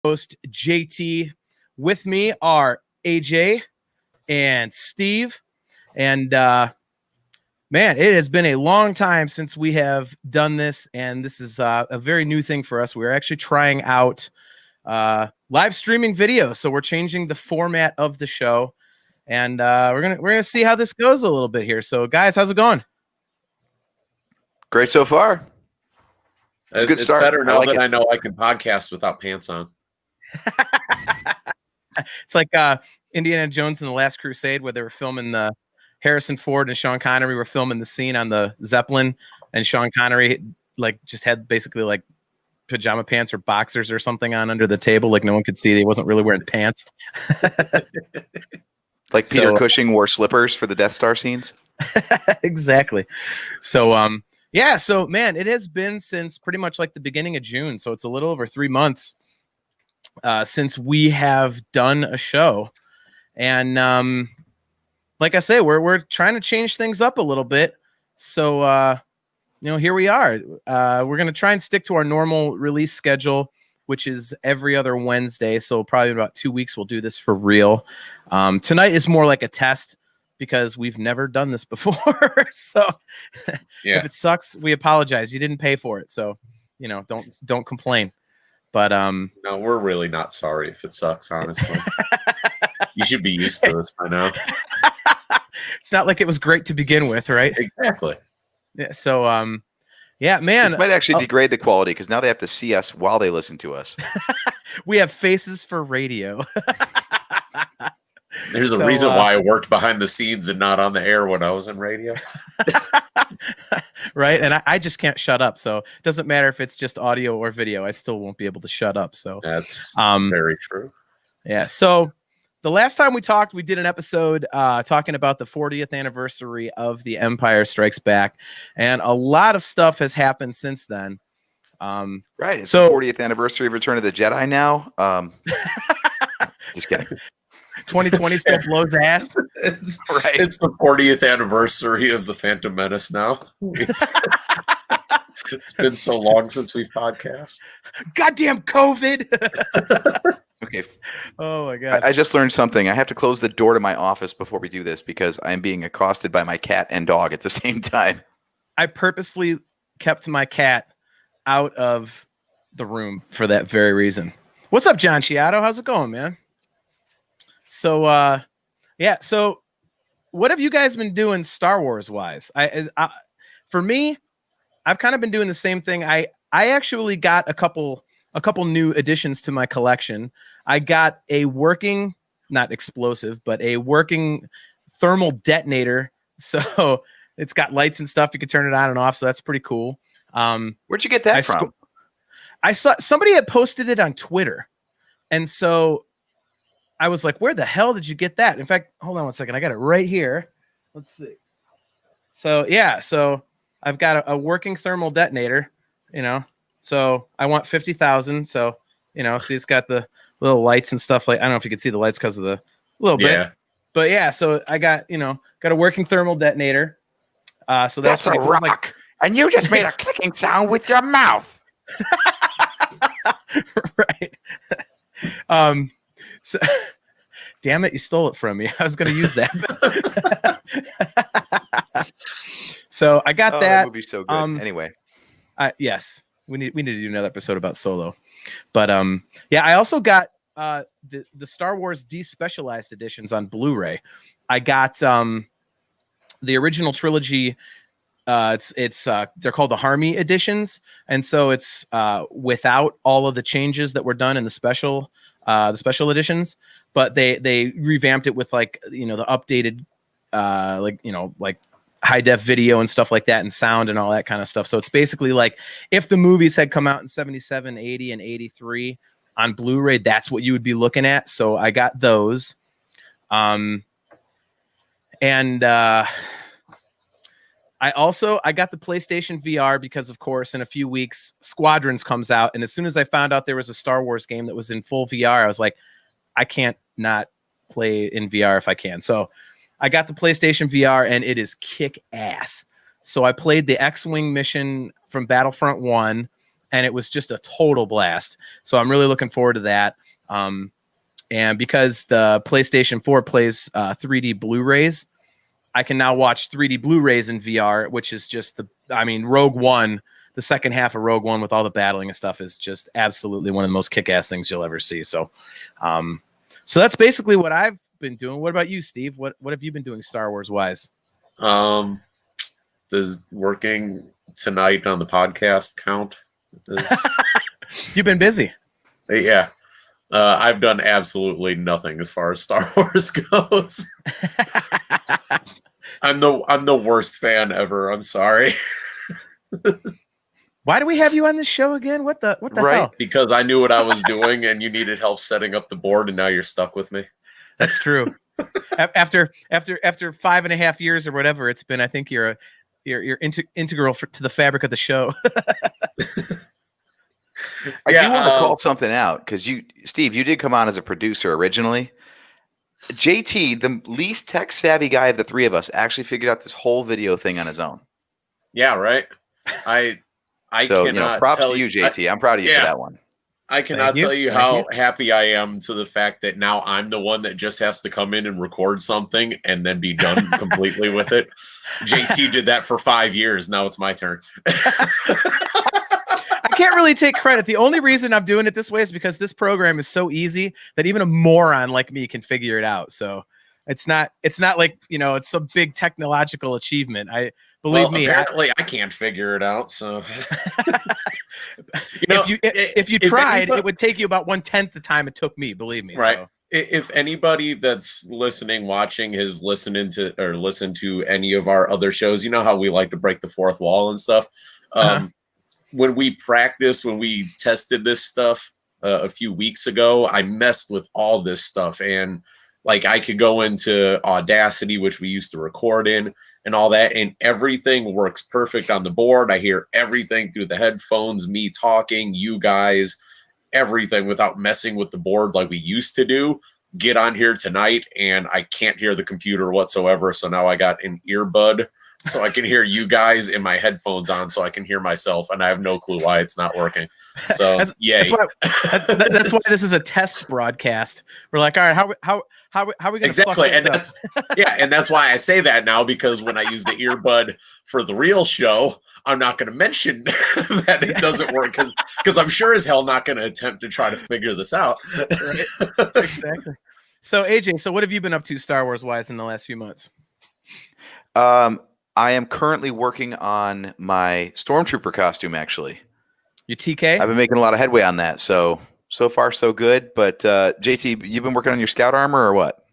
host JT. With me are AJ and Steve. And man, it has been a long time since we have done this, and this is a very new thing for us. We're actually trying out live streaming video, so we're changing the format of the show, and we're gonna see how this goes a little bit here. So, guys, how's it going? Great so far. It's a good start. Better now that I know I can podcast without pants on. It's like Indiana Jones and the Last Crusade, where they were filming the Harrison Ford and Sean Connery were filming the scene on the Zeppelin, and Sean Connery just had basically like pajama pants or boxers or something on under the table, like no one could see. He wasn't really wearing pants. Like Peter Cushing wore slippers for the Death Star scenes. Exactly. So yeah, so man, it has been since pretty much like the beginning of June, so it's a little over 3 months since we have done a show, and like I say, we're trying to change things up a little bit. So here we are. We're gonna try and stick to our normal release schedule, which is every other Wednesday. So probably about 2 weeks we'll do this for real. Tonight is more like a test, because we've never done this before. So yeah. If it sucks, we apologize. You didn't pay for it, so don't complain. But no, we're really not sorry if it sucks, honestly. You should be used to this by now. It's not like it was great to begin with, right? Exactly. Yeah, so yeah, man. It might actually degrade the quality, because now they have to see us while they listen to us. We have faces for radio. There's a reason why I worked behind the scenes and not on the air when I was in radio. Right. And I just can't shut up. So it doesn't matter if it's just audio or video. I still won't be able to shut up. So that's very true. Yeah. So the last time we talked, we did an episode talking about the 40th anniversary of The Empire Strikes Back. And a lot of stuff has happened since then. Right. It's the 40th anniversary of Return of the Jedi now. Just kidding. 2020 still blows ass. It's the 40th anniversary of The Phantom Menace now. It's been so long since we've podcast. Goddamn COVID. Okay. Oh my god. I just learned something. I have to close the door to my office before we do this, because I'm being accosted by my cat and dog at the same time. I purposely kept my cat out of the room for that very reason. What's up, John Chiato? How's it going, man? So, yeah. So, what have you guys been doing Star Wars wise? For me, I've kind of been doing the same thing. I actually got a couple new additions to my collection. I got a working, not explosive, but a working thermal detonator. So it's got lights and stuff. You can turn it on and off. So that's pretty cool. Where'd you get that from? I saw somebody had posted it on Twitter, and so I was like, where the hell did you get that? In fact, hold on one second. I got it right here. Let's see. So, yeah. So I've got a working thermal detonator, so I want 50,000. So, see, it's got the little lights and stuff. Like, I don't know if you can see the lights because of the little bit, but yeah. So I got a working thermal detonater. So that's a rock. Like, and you just made a clicking sound with your mouth. Right. So, damn it, you stole it from me. I was going to use that. So I got that. That movie's so good. Anyway, yes, we need to do another episode about Solo. But yeah, I also got the Star Wars Despecialized editions on Blu-ray. I got the original trilogy. It's they're called the Harmy editions, and so it's without all of the changes that were done in the special editions, but they revamped it with the updated like high def video and stuff like that, and sound and all that kind of stuff. So it's basically like if the movies had come out in 77, 80, and 83 on Blu-ray, that's what you would be looking at. So I got those. And I got the PlayStation VR because, of course, in a few weeks, Squadrons comes out. And as soon as I found out there was a Star Wars game that was in full VR, I was like, I can't not play in VR if I can. So I got the PlayStation VR, and it is kick ass. So I played the X-Wing mission from Battlefront 1. and it was just a total blast. So I'm really looking forward to that. And because the PlayStation 4 plays 3D Blu-rays, I can now watch 3D Blu-rays in VR, which is just Rogue One, the second half of Rogue One with all the battling and stuff is just absolutely one of the most kick-ass things you'll ever see. So, so that's basically what I've been doing. What about you, Steve? What have you been doing Star Wars wise? Does working tonight on the podcast count? You've been busy. Yeah. I've done absolutely nothing as far as Star Wars goes. I'm the worst fan ever. I'm sorry. Why do we have you on this show again? What the hell? Because I knew what I was doing and you needed help setting up the board and now you're stuck with me. That's true. After 5.5 years or whatever it's been, I think you're integral to the fabric of the show. I do want to call something out because Steve, you did come on as a producer originally. JT, the least tech savvy guy of the three of us, actually figured out this whole video thing on his own. Yeah, right. I cannot props tell to you, JT. I'm proud of you for that one. I cannot tell you how happy I am to the fact that now I'm the one that just has to come in and record something and then be done completely with it. JT did that for 5 years. Now it's my turn. I can't really take credit. The only reason I'm doing it this way is because this program is so easy that even a moron like me can figure it out. So it's not like, it's some big technological achievement. Apparently I can't figure it out. So if you tried, it would take you about 1/10 the time it took me, believe me. Right. So. If anybody that's listening, watching has listened to any of our other shows, you know how we like to break the fourth wall and stuff. When we tested this stuff a few weeks ago, I messed with all this stuff. And like I could go into Audacity, which we used to record in and all that. And everything works perfect on the board. I hear everything through the headphones, me talking, you guys, everything without messing with the board like we used to do. Get on here tonight and I can't hear the computer whatsoever. So now I got an earbud so I can hear you guys in my headphones on so I can hear myself. And I have no clue why it's not working. So yay. That's why this is a test broadcast. We're like, all right, how are we going to exactly. And that's why I say that now, because when I use the earbud for the real show, I'm not going to mention that it doesn't work because I'm sure as hell not going to attempt to try to figure this out. Right. Exactly. So AJ, what have you been up to Star Wars wise in the last few months? I am currently working on my Stormtrooper costume, actually. Your TK? I've been making a lot of headway on that. So far, so good. But JT, you've been working on your scout armor or what?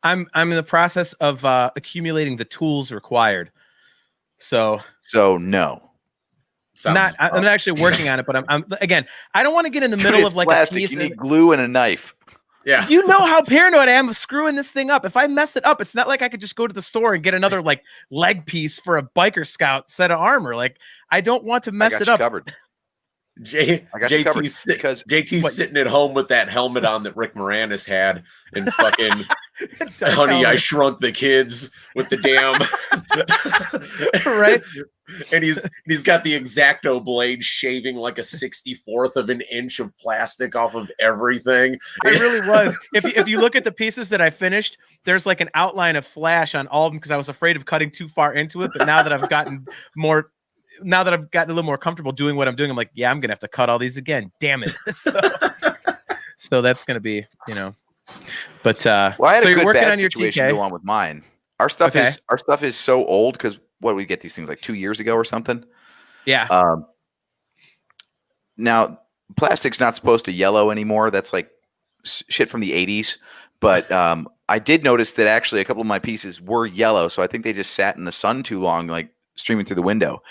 I'm in the process of accumulating the tools required. So no. I'm not actually working on it, but I'm again, I don't want to get in the middle of like plastic. A piece. You need glue and a knife. Yeah. You know how paranoid I am of screwing this thing up. If I mess it up, it's not like I could just go to the store and get another like leg piece for a biker scout set of armor. Like I don't want to mess it up. Covered. JT's sitting at home with that helmet on that Rick Moranis had and fucking Honey, I Shrunk the Kids with the damn right. And he's got the X-Acto blade shaving like a 64th of an inch of plastic off of everything. I really was. If you look at the pieces that I finished, there's like an outline of flash on all of them because I was afraid of cutting too far into it. But now that I've gotten a little more comfortable doing what I'm doing, I'm like, yeah, I'm gonna have to cut all these again. Damn it. So that's gonna be, But I had so a you're good working bad on your situation TK. go on with mine. Our stuff is so old because we get these things like 2 years ago or something. Yeah. Now plastic's not supposed to yellow anymore. That's like shit from the 80s. But I did notice that actually a couple of my pieces were yellow, so I think they just sat in the sun too long, like streaming through the window.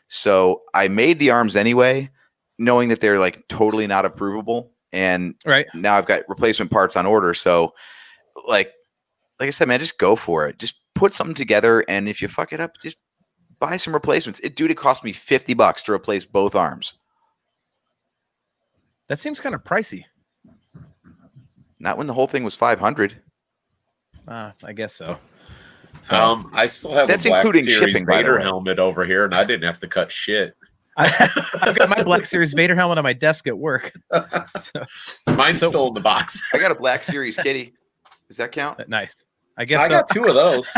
So I made the arms anyway, knowing that they're like totally not approvable. And now I've got replacement parts on order. So like I said, man, just go for it. Just put something together. And if you fuck it up, just buy some replacements. It cost me $50 to replace both arms. That seems kind of pricey. Not when the whole thing was $500. I guess so. I still have that's a Black including Series shipping, by the Vader way. helmet over here, and I didn't have to cut shit. I've got my Black Series Vader helmet on my desk at work. Mine's still in the box. I got a Black Series kitty. Does that count? Nice. I guess I got 2 of those.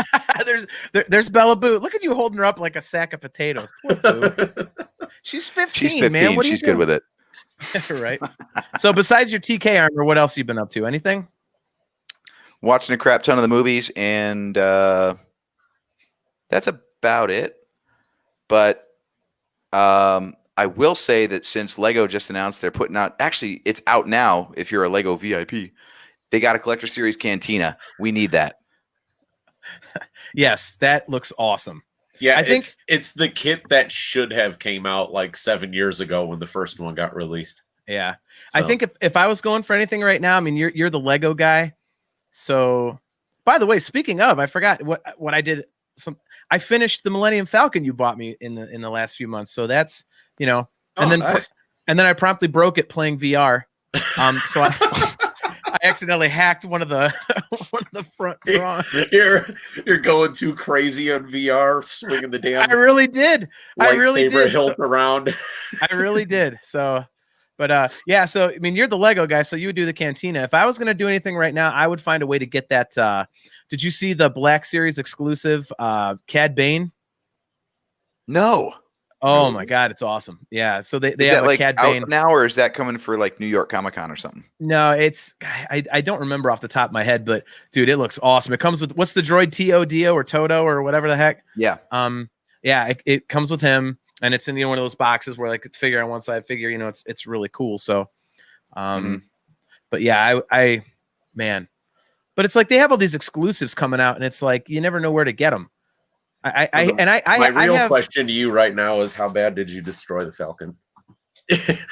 there's Bella Boo. Look at you holding her up like a sack of potatoes. Poor Boo. She's 15, She's 15. Man. What are She's you good doing? with it. Right. So besides your TK armor, what else you been up to? Anything? Watching a crap ton of the movies, and that's about it. But I will say that since Lego just announced they're putting out, actually, it's out now if you're a Lego VIP. They got a Collector Series Cantina. We need that. Yes, that looks awesome. Yeah, I think it's the kit that should have came out like 7 years ago when the first one got released. Yeah. So. I think if I was going for anything right now, I mean, you're the Lego guy. So, by the way, speaking of, I forgot what I did. I finished the Millennium Falcon you bought me in the last few months. So that's, and then nice. and then I promptly broke it playing VR. So I accidentally hacked one of the front prongs. You're going too crazy on VR, swinging the damn. I really did. Lightsaber hilt around. I really did. So, but yeah. So I mean, you're the Lego guy, so you would do the Cantina. If I was gonna do anything right now, I would find a way to get that. Did you see the Black Series exclusive Cad Bane? No. Oh my God, it's awesome. Yeah. So they Is have that a like Cad out Bane now, or is that coming for like New York Comic-Con or something? No, it's I don't remember off the top of my head, but dude, it looks awesome. It comes with what's the droid Dio or Toto or whatever the heck. Yeah. Yeah, it comes with him, and it's in one of those boxes where like figure on one side, figure, it's really cool. So, but yeah, I man, but it's like they have all these exclusives coming out, and it's like you never know where to get them. My real question to you right now is, how bad did you destroy the Falcon?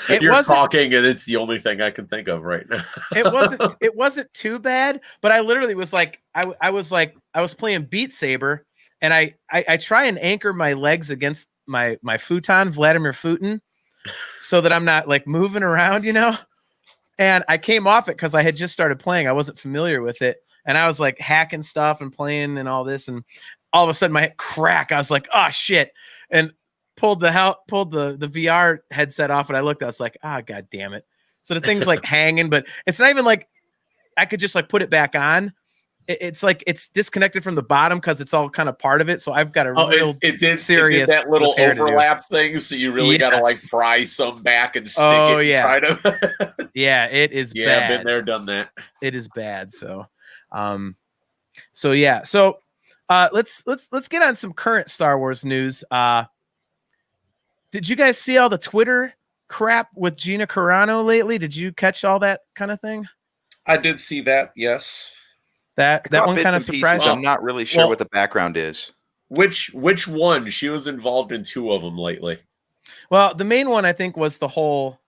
You're talking, and it's the only thing I can think of right now. It wasn't too bad, but I literally was like, I was playing Beat Saber, and I try and anchor my legs against my futon, Vladimir Putin, so that I'm not like moving around, And I came off it because I had just started playing. I wasn't familiar with it, and I was like hacking stuff and playing and all this, and all of a sudden my head crack. I was like, oh shit. And pulled the VR headset off, and I looked, I was like, God damn it. So the thing's like hanging, but it's not even like I could just like put it back on. It's like it's disconnected from the bottom because it's all kind of part of it. So I've got a it did that little overlap thing. So you really got to like pry some back and stick it. Yeah. Try to yeah, it is bad. Yeah, been there, done that. It is bad. So, yeah. So, let's get on some current Star Wars news. Did you guys see all the Twitter crap with Gina Carano lately? Did you catch all that kind of thing? I did see that. Yes. That one kind of surprised me. I'm not really sure what the background is. Which one? She was involved in 2 of them lately. Well, the main one I think was the whole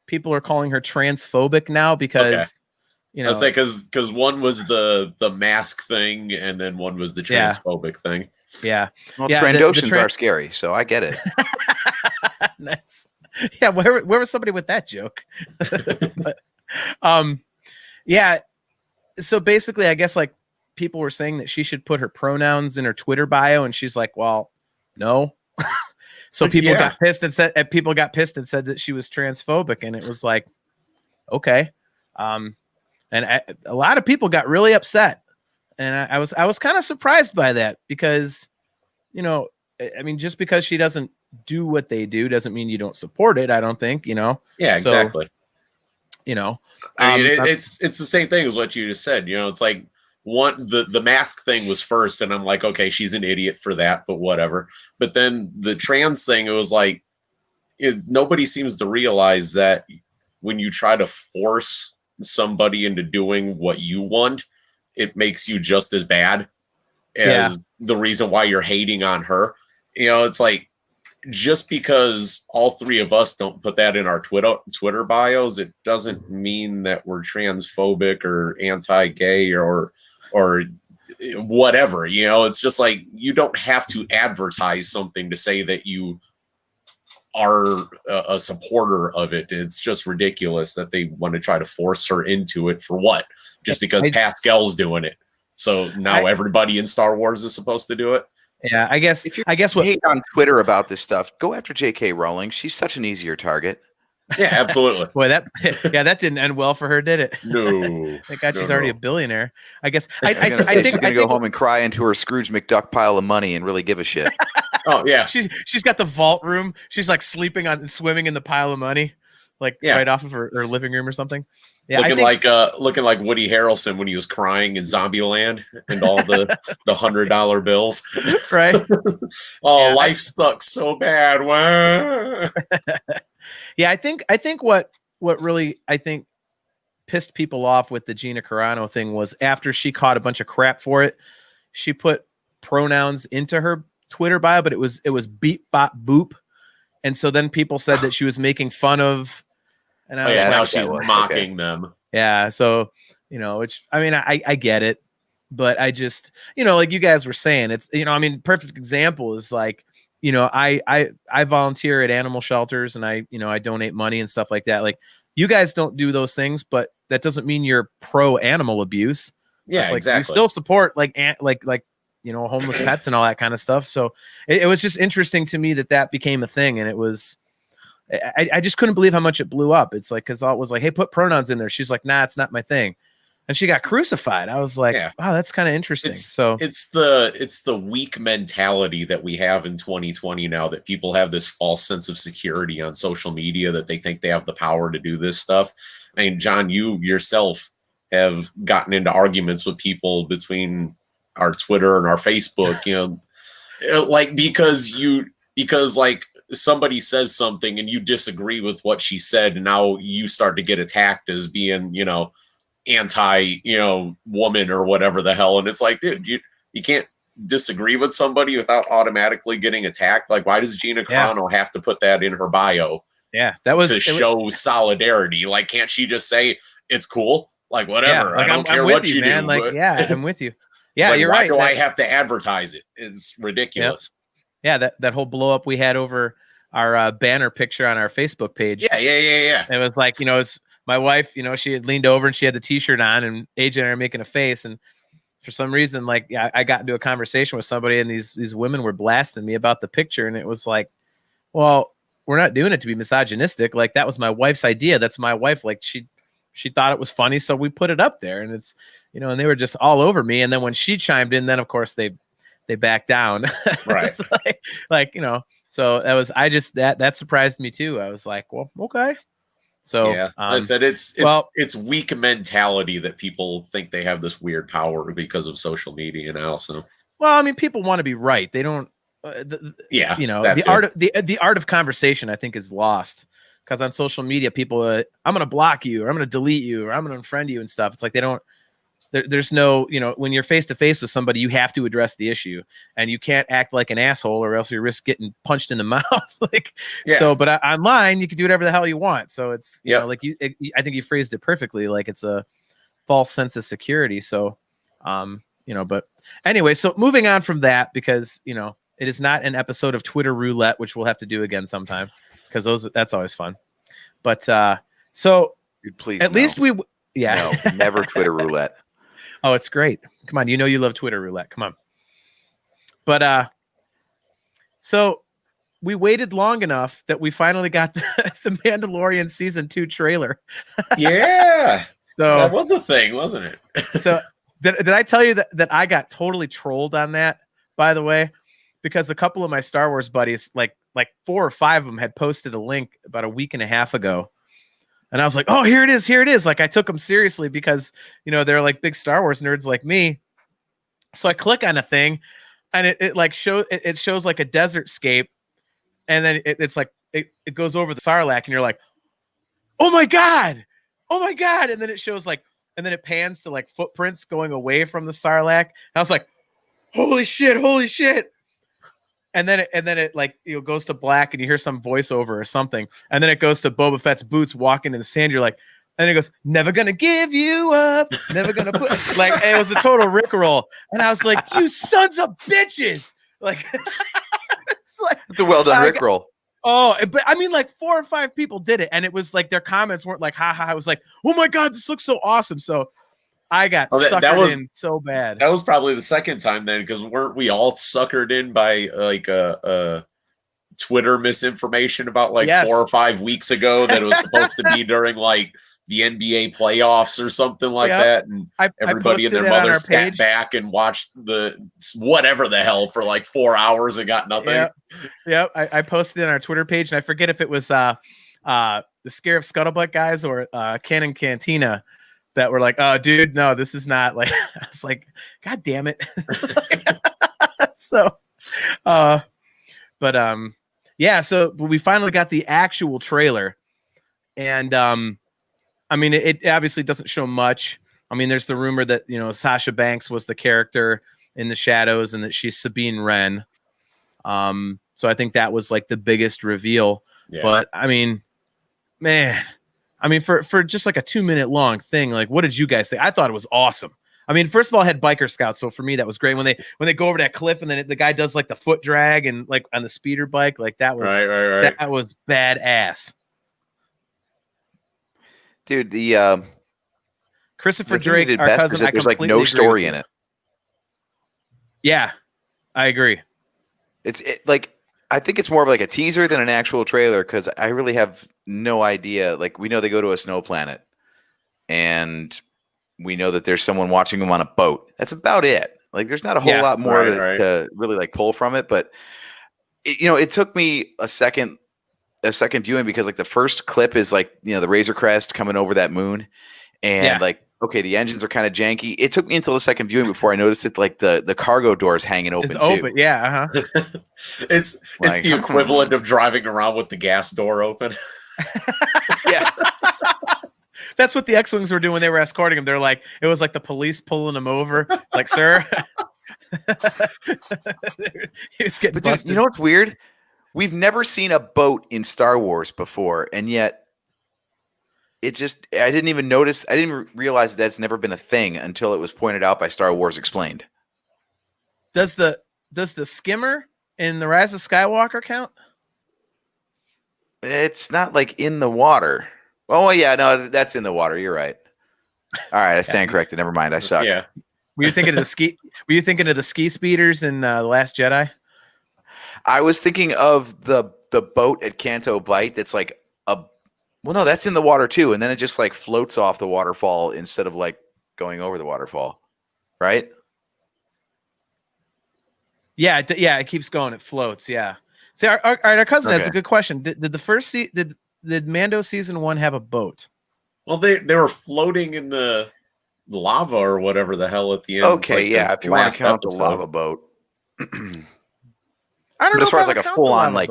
people are calling her transphobic now because I say because one was the mask thing, and then one was the transphobic thing. Yeah. Well, Trandoshans are scary, so I get it. Nice. Yeah, where was somebody with that joke? But, yeah. So basically, I guess like people were saying that she should put her pronouns in her Twitter bio, and she's like, "Well, no." So people got pissed and said that she was transphobic, and it was like, okay. And a lot of people got really upset, and I was kind of surprised by that because, I mean, just because she doesn't do what they do doesn't mean you don't support it. I don't think, Yeah, exactly. I mean, it's the same thing as what you just said. It's like the mask thing was first, and I'm like, okay, she's an idiot for that, but whatever. But then the trans thing, it was like nobody seems to realize that when you try to force somebody into doing what you want, it makes you just as bad as the reason why you're hating on her. It's like, just because all 3 of us don't put that in our Twitter bios, it doesn't mean that we're transphobic or anti-gay or whatever. It's just like, you don't have to advertise something to say that you are a supporter of it. It's just ridiculous that they want to try to force her into it for what? Just because Pascal's doing it. So now everybody in Star Wars is supposed to do it. Yeah, I guess If you what hate on Twitter about this stuff, go after J.K. Rowling. She's such an easier target. Yeah, absolutely. boy, that that didn't end well for her, did it? No. Thank God she's No, already no. a billionaire. I guess I was gonna say, she's gonna go think home and cry into her Scrooge McDuck pile of money and really give a shit. Oh yeah. she's got the vault room. She's like sleeping on swimming in the pile of money, like Yeah. right off of her living room or something. Yeah, looking like Woody Harrelson when he was crying in Zombieland and all the $100 bills. right. Oh, Yeah, life sucks so bad. Wah. Yeah, I think what really I think pissed people off with the Gina Carano thing was after she caught a bunch of crap for it, she put pronouns into her Twitter bio, but it was beep bop boop, and so then people said that she was making fun of. And I was like, now she's mocking them. Yeah, so which I mean, I get it, but I just like you guys were saying, it's I mean, perfect example is like I volunteer at animal shelters and I donate money and stuff like that. Like you guys don't do those things, but that doesn't mean you're pro animal abuse. Yeah, it's like exactly. You still support like homeless pets and all that kind of stuff. So it was just interesting to me that became a thing, and it was. I just couldn't believe how much it blew up. It's like because I was like, "Hey, put pronouns in there." She's like, "Nah, it's not my thing," and she got crucified. I was like, "Wow, that's kind of interesting." It's the weak mentality that we have in 2020 now, that people have this false sense of security on social media that they think they have the power to do this stuff. I mean, John, you yourself have gotten into arguments with people between our Twitter and our Facebook, like because like somebody says something and you disagree with what she said, and now you start to get attacked as being, anti, woman or whatever the hell. And it's like, dude, you can't disagree with somebody without automatically getting attacked. Like, why does Gina Carano have to put that in her bio? Yeah, that was to show solidarity. Like, can't she just say it's cool? Like, whatever. Yeah, like, I don't care what you man. do. Like, yeah, I'm with you. Yeah, like, you're why right. do I have to advertise it? It's ridiculous. Yeah, that whole blow up we had over our banner picture on our Facebook page. Yeah. It was like, it's my wife, she had leaned over and she had the t-shirt on, and AJ and I are making a face. And for some reason, like, I got into a conversation with somebody, and these women were blasting me about the picture. And it was like, well, we're not doing it to be misogynistic. Like, that was my wife's idea. That's my wife. Like, she thought it was funny, so we put it up there. And it's, and they were just all over me. And then when she chimed in, then of course they backed down. Right. So that was, that surprised me too. I was like, well, okay. So yeah, I said it's weak mentality that people think they have this weird power because of social media now. So, well, I mean, people want to be right. They don't. The art of conversation, I think, is lost because on social media, people, I'm going to block you, or I'm going to delete you, or I'm going to unfriend you and stuff. It's like they don't. There's no, when you're face to face with somebody, you have to address the issue, and you can't act like an asshole, or else you risk getting punched in the mouth. So, but online, you can do whatever the hell you want. So it's, I think you phrased it perfectly. Like, it's a false sense of security. So, but anyway, so moving on from that, because, it is not an episode of Twitter roulette, which we'll have to do again sometime, because that's always fun. But, so please, at least no, never Twitter roulette. Oh, it's great. Come on. You love Twitter roulette. Come on. But so we waited long enough that we finally got the Mandalorian season 2 trailer. Yeah. So that was the thing, wasn't it? So did I tell you that I got totally trolled on that, by the way? Because a couple of my Star Wars buddies, like 4 or 5 of them, had posted a link about a week and a half ago. And I was like, oh, here it is. Like, I took them seriously because, they're like big Star Wars nerds like me. So I click on a thing, and it shows like a desert scape. And then it's like, it goes over the Sarlacc, and you're like, oh my God. And then it shows and then it pans to like footprints going away from the Sarlacc. And I was like, holy shit. And then it goes to black, and you hear some voiceover or something. And then it goes to Boba Fett's boots walking in the sand. You're like, and it goes, never gonna give you up, never gonna put like, it was a total rickroll. And I was like, you sons of bitches. Like, it's a well done rickroll. Oh, but I mean, like 4 or 5 people did it. And it was like, their comments weren't like, ha ha. I was like, oh my God, this looks so awesome. So I got Oh, suckered in so bad. That was probably the second time then, because weren't we all suckered in by like a Twitter misinformation about like 4 or 5 weeks ago that it was supposed to be during like the NBA playoffs or something like that, and everybody and their mother sat back and watched the whatever the hell for like 4 hours and got nothing. Yep. I posted it on our Twitter page, and I forget if it was the Scare of Scuttlebutt guys or Cantina that were like, "Oh, dude, no, this is not like." I was like, "God damn it!" So, yeah. So we finally got the actual trailer, and I mean, it obviously doesn't show much. I mean, there's the rumor that Sasha Banks was the character in the shadows, and that she's Sabine Wren. So I think that was like the biggest reveal. Yeah. But I mean, man. I mean, for just like a 2-minute long thing, like, what did you guys think? I thought it was awesome. I mean, first of all, I had Biker Scouts, so for me that was great when they go over that cliff and then the guy does like the foot drag and like on the speeder bike, like that was right. That was badass. Dude, the Christopher Drake did our best cousin, there's like no story in it. Yeah, I agree. It's like I think it's more of like a teaser than an actual trailer because I really have no idea. Like we know they go to a snow planet, and we know that there's someone watching them on a boat. That's about it. Like there's not a whole lot more to really like pull from it. But it took me a second viewing because like the first clip is like the Razor Crest coming over that moon, and like. Okay, the engines are kind of janky. It took me until the second viewing before I noticed it. Like the cargo doors hanging open too. Yeah, It's the equivalent of driving around with the gas door open. Yeah, that's what the X-Wings were doing when they were escorting him. They're like, it was like the police pulling him over. Like, sir, he was getting busted. Dude, you know what's weird? We've never seen a boat in Star Wars before, and yet. I didn't even notice. I didn't realize that's never been a thing until it was pointed out by Star Wars Explained. Does the skimmer in The Rise of Skywalker count? It's not like in the water. Oh yeah, no, that's in the water. You're right. All right, I stand corrected. Never mind. I suck. Yeah. Were you thinking of the ski? Were you thinking of the ski speeders in The Last Jedi? I was thinking of the boat at Canto Bight. That's like well, no, that's in the water too, and then it just like floats off the waterfall instead of like going over the waterfall, right? Yeah, it keeps going. It floats. Yeah. See, our cousin has a good question. Did the first did Mando season 1 have a boat? Well, they were floating in the lava or whatever the hell at the end. Okay, yeah, if you want to count the lava boat. I don't know as far as like a full on like.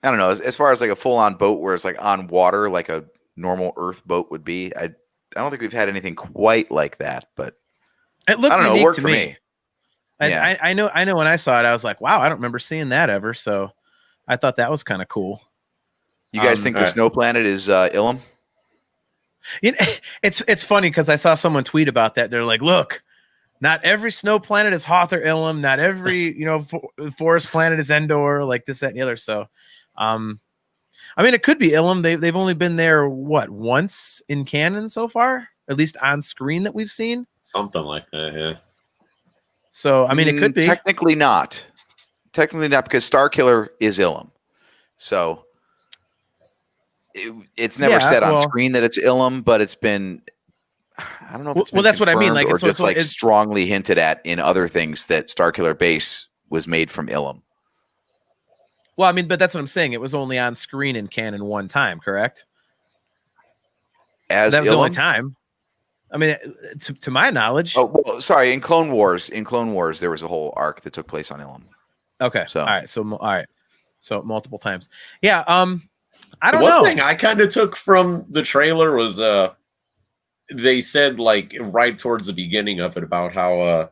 I don't know. As far as like a full-on boat where it's like on water, like a normal Earth boat would be, I don't think we've had anything quite like that. But it looked unique it worked to for me. Yeah. I know. When I saw it, I was like, "Wow, I don't remember seeing that ever." So I thought that was kind of cool. You guys think the snow planet is Ilum? It's funny because I saw someone tweet about that. They're like, "Look, not every snow planet is Hoth or Ilum. Not every forest planet is Endor. Like this, that, and the other." So. I mean, it could be Ilum. They've only been there once in canon so far, at least on screen that we've seen. Something like that, yeah. So I mean, it could be technically not because Starkiller is Ilum. So it's never said on screen that it's Ilum, but it's been. I don't know. If it's been that's what I mean. Like, or just like strongly hinted at in other things that Starkiller Base was made from Ilum. Well, I mean, but that's what I'm saying. It was only on screen in canon one time, correct? That was the only time. I mean, to my knowledge. Oh, well, sorry. In Clone Wars, there was a whole arc that took place on Ilum. Okay. So all right. So multiple times. Yeah. I don't know. One thing I kind of took from the trailer was they said like right towards the beginning of it about how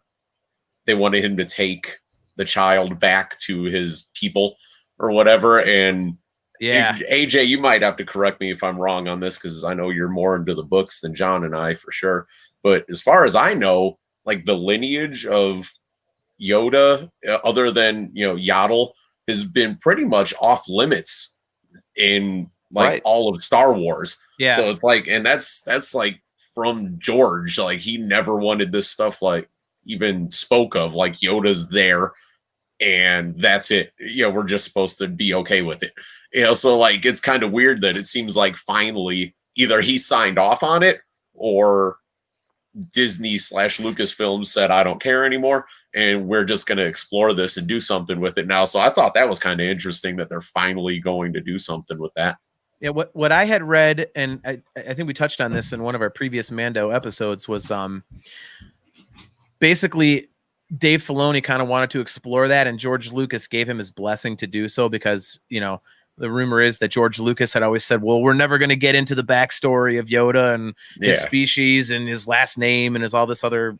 they wanted him to take the child back to his people. Or whatever, and yeah, AJ, you might have to correct me if I'm wrong on this because I know you're more into the books than John and I for sure. But as far as I know, like the lineage of Yoda, other than Yaddle, has been pretty much off limits in all of Star Wars. Yeah. So it's like, and that's like from George. Like he never wanted this stuff like even spoke of. Like Yoda's there, and that's it. We're just supposed to be okay with it. So like it's kind of weird that it seems like finally either he signed off on it or Disney/Lucasfilm said, I don't care anymore, and we're just going to explore this and do something with it now. So I thought that was kind of interesting that they're finally going to do something with that. Yeah, what I had read, and I think we touched on this in one of our previous Mando episodes, was basically Dave Filoni kind of wanted to explore that, and George Lucas gave him his blessing to do so because, the rumor is that George Lucas had always said, well, we're never going to get into the backstory of Yoda and his species and his last name and his all this other,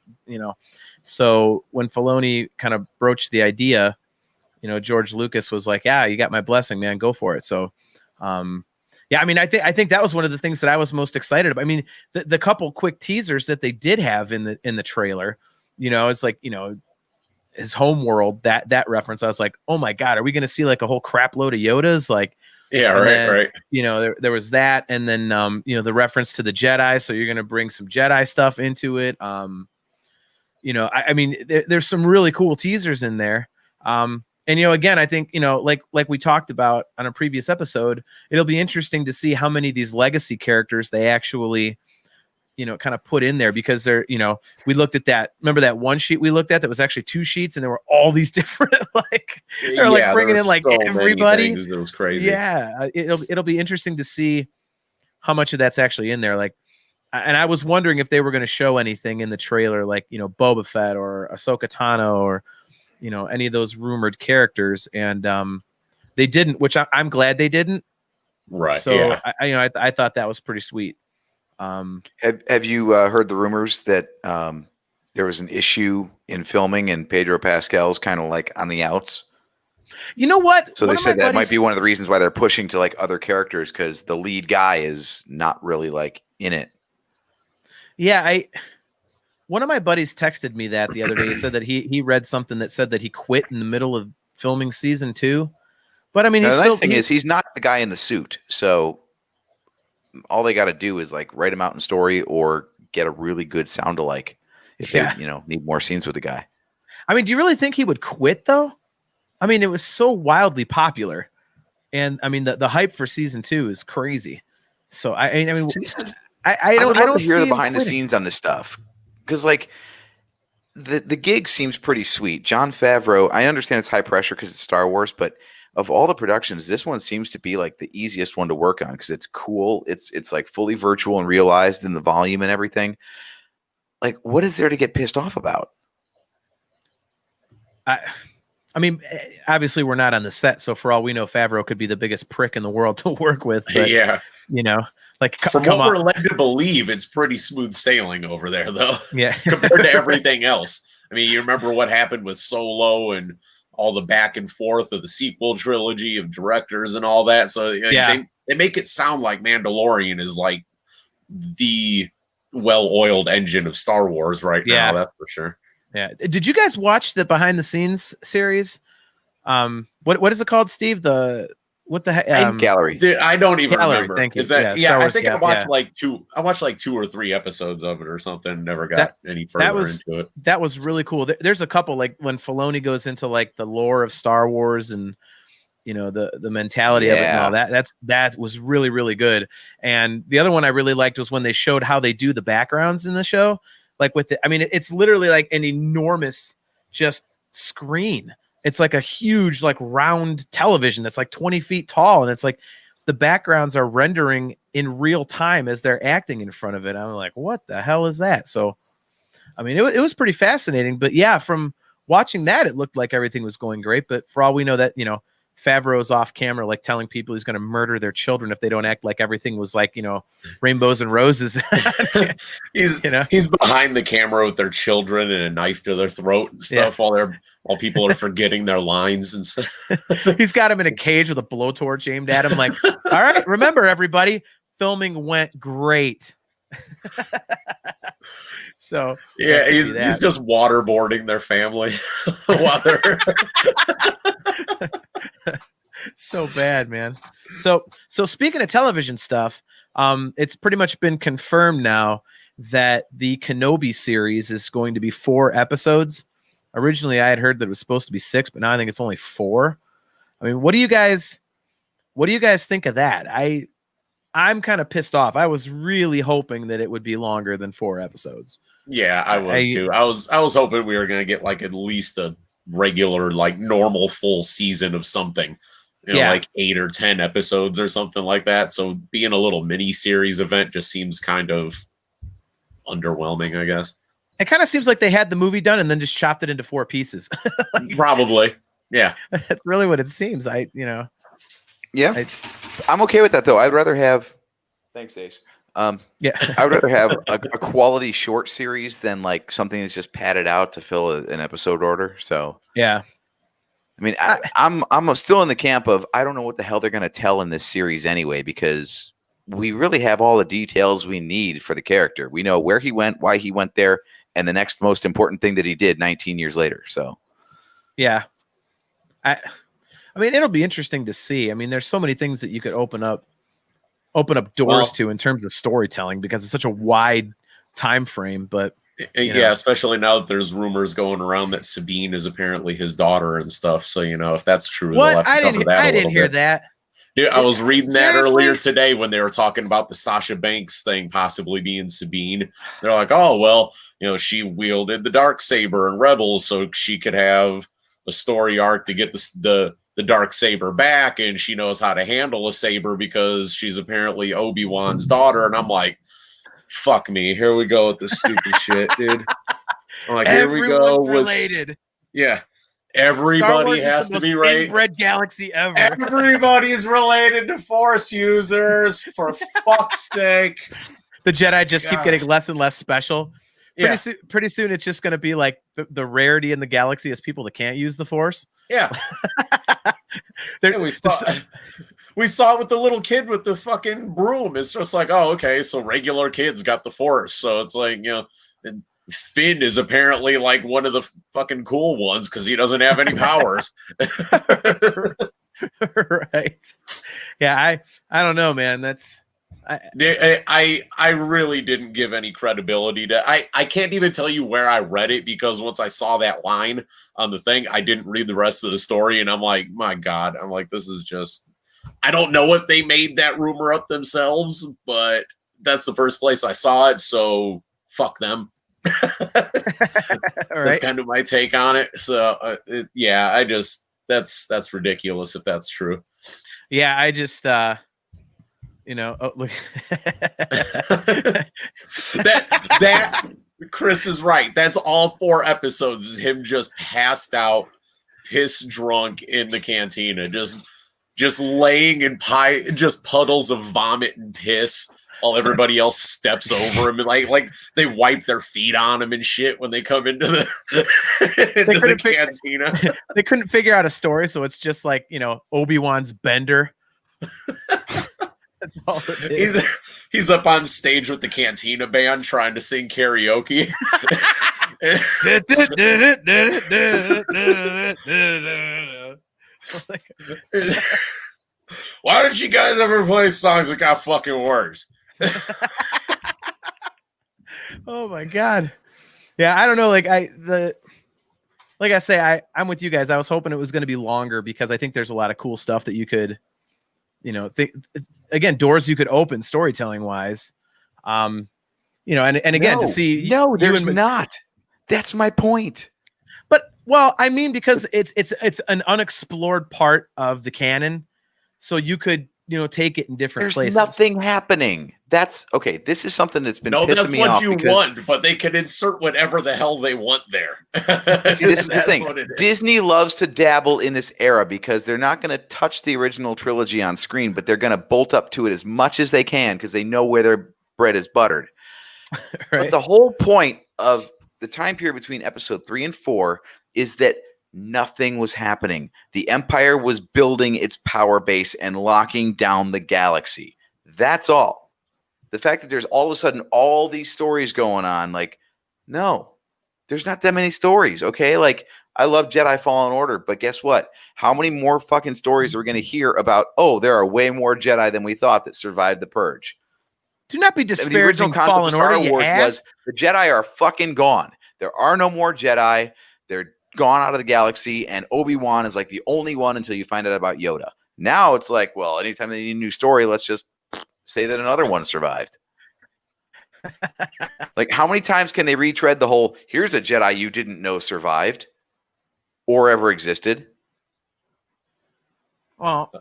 So when Filoni kind of broached the idea, George Lucas was like, yeah, you got my blessing, man, go for it. So, yeah, I mean, I think that was one of the things that I was most excited about. I mean, the couple quick teasers that they did have in the trailer, it's like, his home world, that reference, I was like, oh my God, are we going to see like a whole crap load of Yodas? Like, yeah, right. There was that. And then, the reference to the Jedi. So you're going to bring some Jedi stuff into it. I mean, there's some really cool teasers in there. And, again, I think, like we talked about on a previous episode, it'll be interesting to see how many of these legacy characters they actually, kind of put in there, because they're, we looked at that. Remember that one sheet we looked at that was actually 2 sheets, and there were all these different, like, they're like bringing in like so everybody. It was crazy. Yeah. It'll be interesting to see how much of that's actually in there. Like, and I was wondering if they were going to show anything in the trailer, like, Boba Fett or Ahsoka Tano or, any of those rumored characters. And they didn't, which I'm glad they didn't. Right. So yeah. I thought that was pretty sweet. Have you heard the rumors that there was an issue in filming and Pedro Pascal's kind of like on the outs? You know what? So they said that might be one of the reasons why they're pushing to like other characters, because the lead guy is not really like in it. Yeah, one of my buddies texted me that the other day. He said that he read something that said that he quit in the middle of filming season 2. But I mean, the nice thing is he's not the guy in the suit, so all they got to do is like write him out in story or get a really good sound alike if they need more scenes with the guy. I mean, do you really think he would quit though? I mean, it was so wildly popular, and I mean the hype for season 2 is crazy. So I mean, I don't hear the behind the scenes on this stuff, because like the gig seems pretty sweet. Jon Favreau, I understand it's high pressure because it's Star Wars, but of all the productions, this one seems to be like the easiest one to work on because it's cool. It's like fully virtual and realized in the volume and everything. Like, what is there to get pissed off about? I mean, obviously we're not on the set, so for all we know, Favreau could be the biggest prick in the world to work with. But, yeah, like from what we're led to believe, it's pretty smooth sailing over there, though. Yeah, compared to everything else. I mean, you remember what happened with Solo and all the back and forth of the sequel trilogy of directors and all that. So they make it sound like Mandalorian is like the well-oiled engine of Star Wars right now. That's for sure. Yeah. Did you guys watch the behind the scenes series? What is it called, Steve? What the heck? Gallery. Dude, I don't even remember. Thank you. Is that, Star I Wars think I watched like 2 or 3 episodes of it or something. Never got any further into it. That was really cool. There's a couple, like when Filoni goes into like the lore of Star Wars and the mentality of it and all that was really, really good. And the other one I really liked was when they showed how they do the backgrounds in the show. Like it's literally like an enormous just screen. It's like a huge, like round television that's like 20 feet tall. And it's like the backgrounds are rendering in real time as they're acting in front of it. I'm like, what the hell is that? So, I mean, it was pretty fascinating, but yeah, from watching that, it looked like everything was going great. But for all we know that, Favreau's off camera, like telling people he's going to murder their children if they don't act like everything was like, rainbows and roses. He's behind the camera with their children and a knife to their throat and stuff while people are forgetting their lines and stuff. He's got him in a cage with a blowtorch aimed at him. Like, all right, remember everybody, filming went great. So yeah, he's just waterboarding their family while they're so bad, man. So speaking of television stuff, It's pretty much been confirmed now that the Kenobi series is going to be 4 episodes. Originally, I had heard that it was supposed to be 6, but now I think it's only 4. I mean, what do you guys think of that? I'm kind of pissed off. I was really hoping that it would be longer than 4 episodes. Yeah, I was too. I was hoping we were gonna get like at least a regular, like normal full season of something. Like 8 or 10 episodes or something like that. So being a little mini series event just seems kind of underwhelming, I guess. It kind of seems like they had the movie done and then just chopped it into 4 pieces. Probably. Yeah. That's really what it seems. I'm okay with that though. I'd rather have. Thanks, Ace. I would rather have a quality short series than like something that's just padded out to fill an episode order. So yeah. I mean, I'm still in the camp of I don't know what the hell they're going to tell in this series anyway, because we really have all the details we need for the character. We know where he went, why he went there, and the next most important thing that he did 19 years later. So, yeah, I mean, it'll be interesting to see. I mean, there's so many things that you could open up doors to in terms of storytelling because it's such a wide time frame. But yeah, especially now that there's rumors going around that Sabine is apparently his daughter and stuff. So if that's true, what I didn't hear that. Dude, I was reading that earlier today when they were talking about the Sasha Banks thing possibly being Sabine. They're like, oh well, she wielded the Darksaber in Rebels, so she could have a story arc to get the Darksaber back, and she knows how to handle a saber because she's apparently Obi-Wan's daughter. And I'm like, fuck me, here we go with this stupid shit, dude. I'm like, here we go. Related. Yeah. Everybody has to be right. Inbred galaxy ever. Everybody's related to Force users, for fuck's sake. The Jedi just keep getting less and less special. Pretty soon, it's just going to be like the rarity in the galaxy is people that can't use the Force. Yeah. We saw it with the little kid with the fucking broom. It's just like, oh, okay, so regular kids got the Force. So it's like, and Finn is apparently like one of the fucking cool ones because he doesn't have any powers. Right. Yeah, I don't know, man. I really didn't give any credibility to I can't even tell you where I read it because once I saw that line on the thing, I didn't read the rest of the story, and I'm like, my God, I'm like, this is just, I don't know if they made that rumor up themselves, but that's the first place I saw it, so fuck them. That's kind of my take on it. So I just that's ridiculous if that's true. Yeah, I just oh, look. that Chris is right. That's all 4 episodes is him just passed out, piss drunk in the cantina, just laying in just puddles of vomit and piss while everybody else steps over him and like they wipe their feet on him and shit when they come into the cantina. They couldn't figure out a story, so it's just like Obi-Wan's bender. That's all it is. He's up on stage with the Cantina band trying to sing karaoke. Why don't you guys ever play songs that got fucking worse? Oh my God. Yeah, I don't know. Like I say, I'm with you guys. I was hoping it was going to be longer because I think there's a lot of cool stuff that you could, again, doors you could open storytelling wise. And again, to see. No, there's not. That's my point. But I mean, because it's an unexplored part of the canon, so you could take it in different places. There's nothing happening. That's okay. This is something that's been pissing me off. No, that's what you want, but they can insert whatever the hell they want there. See, this is the thing. Disney loves to dabble in this era because they're not going to touch the original trilogy on screen, but they're going to bolt up to it as much as they can because they know where their bread is buttered. Right? But the whole point of the time period between episode 3 and 4 is that nothing was happening. The Empire was building its power base and locking down the galaxy. That's all. The fact that there's all of a sudden all these stories going on, like, no, there's not that many stories, okay? Like, I love Jedi Fallen Order, but guess what? How many more fucking stories are we going to hear about, oh, there are way more Jedi than we thought that survived the Purge? Do not be The original disparaging concept Fallen of Star Order, you Wars ass. was the Jedi are fucking gone. There are no more Jedi. They're gone out of the galaxy, and Obi-Wan is like the only one until you find out about Yoda. Now it's like, well, anytime they need a new story, let's just say that another one survived. Like, how many times can they retread the whole, here's a Jedi you didn't know survived or ever existed? Well,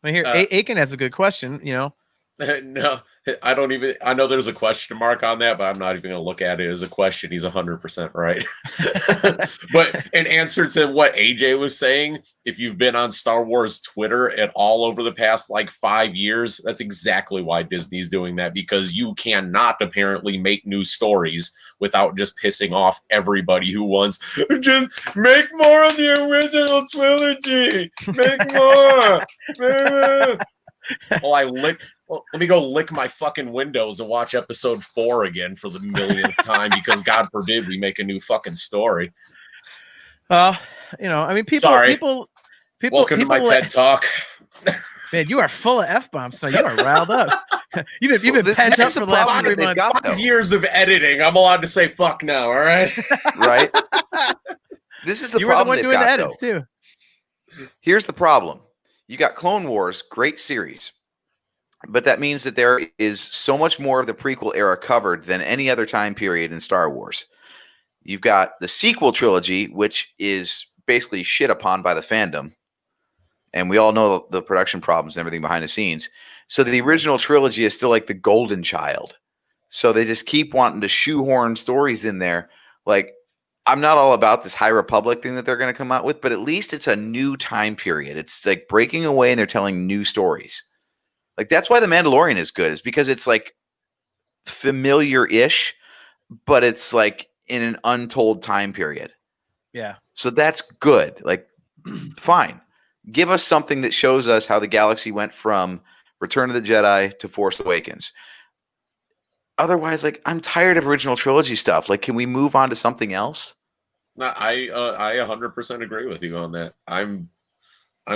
I hear Aiken has a good question, you know. No, I don't even. I know there's a question mark on that, but I'm not even going to look at it as a question. He's 100% right. But in answer to what AJ was saying, if you've been on Star Wars Twitter at all over the past like 5 years, that's exactly why Disney's doing that, because you cannot apparently make new stories without just pissing off everybody who wants just make more of the original trilogy. Make more. Well, let me go lick my fucking windows and watch episode 4 again for the millionth time, because God forbid we make a new fucking story. You know, I mean, people. Welcome to my TED Talk. Man, you are full of F-bombs, so you are riled up. You've been pent up for the last 3 months. 5 years of editing. I'm allowed to say fuck now, all right? Right? This is the problem. You were the one doing the edits, too. Here's the problem. You got Clone Wars, great series. But that means that there is so much more of the prequel era covered than any other time period in Star Wars. You've got the sequel trilogy, which is basically shit upon by the fandom. And we all know the production problems and everything behind the scenes. So the original trilogy is still like the golden child. So they just keep wanting to shoehorn stories in there. Like, I'm not all about this High Republic thing that they're going to come out with, but at least it's a new time period. It's like breaking away and they're telling new stories. Like, that's why The Mandalorian is good, is because it's like familiar-ish, but it's like in an untold time period. Yeah. So that's good. Like, fine. Give us something that shows us how the galaxy went from Return of the Jedi to Force Awakens. Otherwise, like, I'm tired of original trilogy stuff. Like, can we move on to something else? No, I 100% agree with you on that. I'm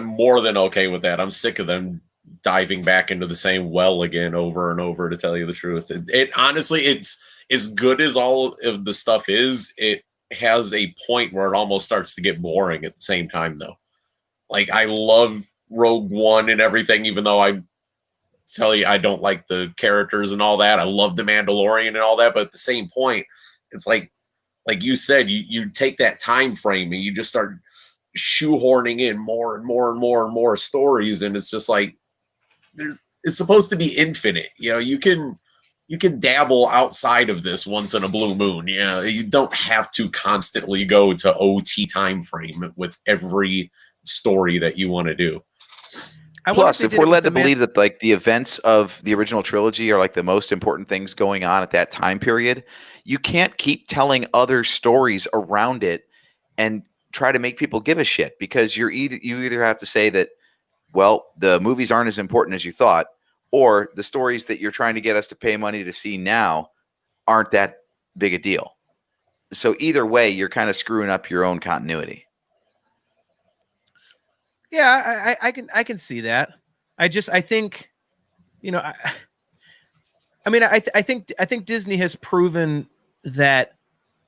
more than okay with that. I'm sick of them diving back into the same well again over and over, to tell you the truth. It honestly, it's as good as all of the stuff is, it has a point where it almost starts to get boring at the same time, though. Like, I love Rogue One and everything, even though I tell you I don't like the characters and all that. I love The Mandalorian and all that, but at the same point, it's like you said, you take that time frame and you just start shoehorning in more and more and more and more stories, and it's just like, it's supposed to be infinite. You know, you can dabble outside of this once in a blue moon. You know, you don't have to constantly go to OT time frame with every story that you want to do. Plus, if we're led to believe that like the events of the original trilogy are like the most important things going on at that time period, you can't keep telling other stories around it and try to make people give a shit, because you either have to say that, well, the movies aren't as important as you thought, or the stories that you're trying to get us to pay money to see now aren't that big a deal. So either way, you're kind of screwing up your own continuity. Yeah, I can see that. I think, you know, I think Disney has proven that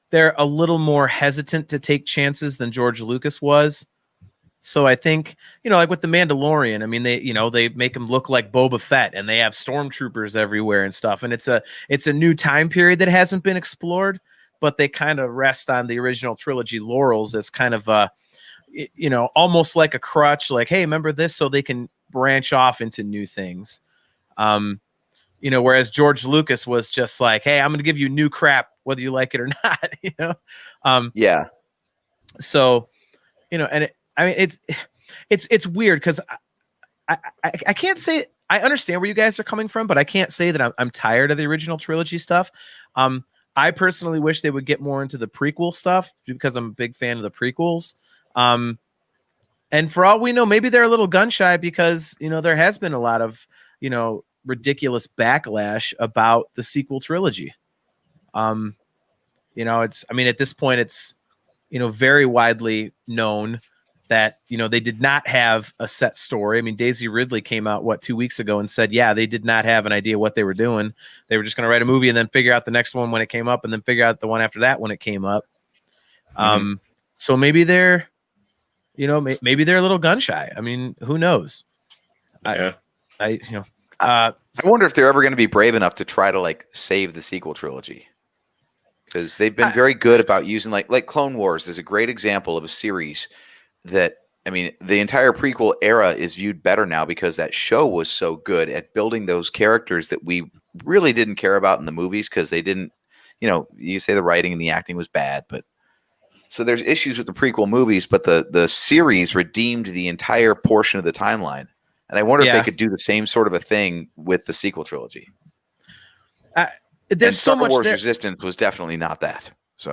they're a little more hesitant to take chances than George Lucas was. So I think, you know, like with The Mandalorian, I mean, they make him look like Boba Fett, and they have stormtroopers everywhere and stuff. And it's a new time period that hasn't been explored, but they kind of rest on the original trilogy laurels as kind of you know, almost like a crutch, like, hey, remember this, so they can branch off into new things. You know, whereas George Lucas was just like, hey, I'm going to give you new crap, whether you like it or not, you know? Yeah. So, you know, and it's weird, because I can't say, I understand where you guys are coming from, but I can't say that I'm tired of the original trilogy stuff. I personally wish they would get more into the prequel stuff, because I'm a big fan of the prequels. And for all we know, maybe they're a little gun shy, because, you know, there has been a lot of, you know, ridiculous backlash about the sequel trilogy. You know, I mean, at this point, it's, you know, very widely known that, you know, they did not have a set story. I mean, Daisy Ridley came out 2 weeks ago and said, yeah, they did not have an idea what they were doing. They were just going to write a movie and then figure out the next one when it came up, and then figure out the one after that when it came up. So maybe they're, you know, maybe they're a little gun shy. I mean, who knows? Yeah. I wonder if they're ever going to be brave enough to try to like save the sequel trilogy, because they've been very good about using like Clone Wars is a great example of a series that, I mean, the entire prequel era is viewed better now because that show was so good at building those characters that we really didn't care about in the movies, because they didn't, you know, you say the writing and the acting was bad, but so there's issues with the prequel movies, but the series redeemed the entire portion of the timeline. And I wonder if they could do the same sort of a thing with the sequel trilogy. There's Star so much Wars Resistance was definitely not that. So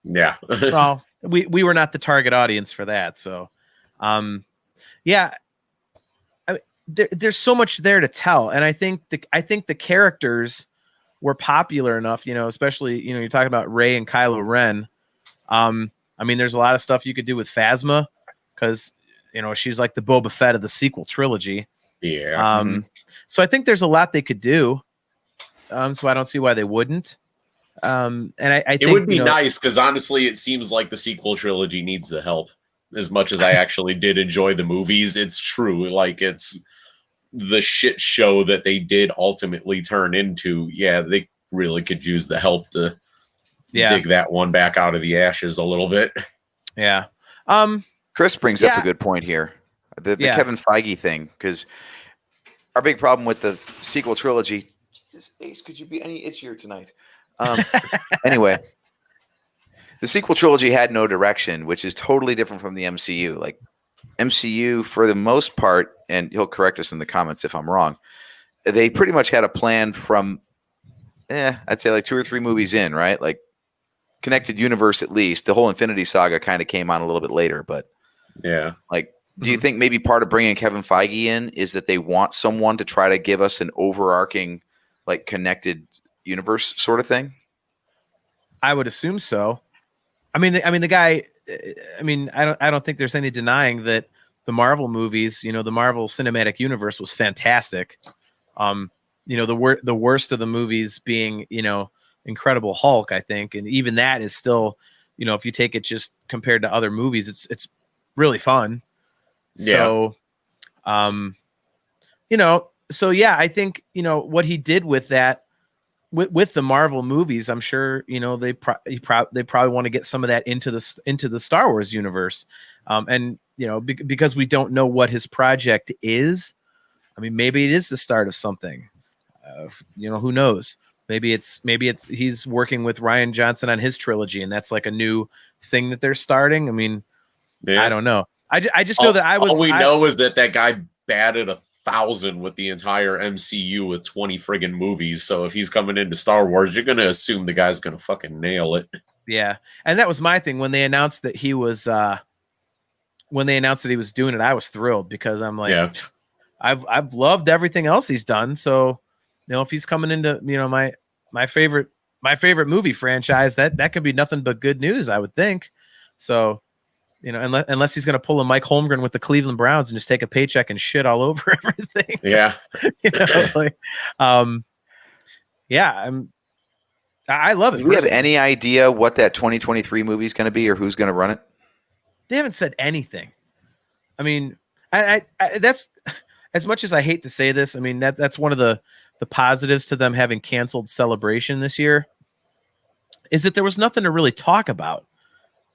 yeah. well, we were not the target audience for that. So, yeah, there's so much there to tell, and I think the characters were popular enough, you know, especially, you know, you're talking about Rey and Kylo Ren. I mean, there's a lot of stuff you could do with Phasma, because, you know, she's like the Boba Fett of the sequel trilogy. Yeah. So I think there's a lot they could do. So I don't see why they wouldn't. And I think it would be nice, because honestly, it seems like the sequel trilogy needs the help. As much as I actually did enjoy the movies, it's true. Like, it's the shit show that they did ultimately turn into. Yeah, they really could use the help to dig that one back out of the ashes a little bit. Yeah. Chris brings up a good point here. The Kevin Feige thing, because our big problem with the sequel trilogy. Jesus, Ace, could you be any itchier tonight? Anyway, the sequel trilogy had no direction, which is totally different from the MCU. Like, MCU, for the most part, and he'll correct us in the comments if I'm wrong, they pretty much had a plan from, I'd say like 2 or 3 movies in, right? Like, connected universe at least. The whole Infinity Saga kind of came on a little bit later, but yeah. Like, do you think maybe part of bringing Kevin Feige in is that they want someone to try to give us an overarching, like, connected universe sort of thing? I would assume so. I mean, the guy. I mean, I don't think there's any denying that the Marvel movies, you know, the Marvel Cinematic Universe was fantastic. You know, the worst of the movies being, you know, Incredible Hulk, I think, and even that is still, you know, if you take it just compared to other movies, it's really fun. So, you know, so yeah, I think, you know, what he did with that, with the Marvel movies, I'm sure, you know, they probably want to get some of that into the Star Wars universe. And, you know, because we don't know what his project is. I mean, maybe it is the start of something, you know, who knows? Maybe it's he's working with Rian Johnson on his trilogy, and that's like a new thing that they're starting. I mean, I don't know. I just know that all we know is that guy batted 1,000 with the entire MCU with 20 friggin' movies. So if he's coming into Star Wars, you're gonna assume the guy's gonna fucking nail it. Yeah, and that was my thing when they announced that he was doing it. I was thrilled, because I'm like, I've loved everything else he's done. So, you know, if he's coming into, you know, my favorite movie franchise, that could be nothing but good news, I would think. So, you know, unless he's going to pull a Mike Holmgren with the Cleveland Browns and just take a paycheck and shit all over everything. Yeah. You know, like, yeah, I love it. Do we have any idea what that 2023 movie is going to be, or who's going to run it? They haven't said anything. I mean, I that's, as much as I hate to say this, I mean, that's one of the positives to them having canceled Celebration this year, is that there was nothing to really talk about.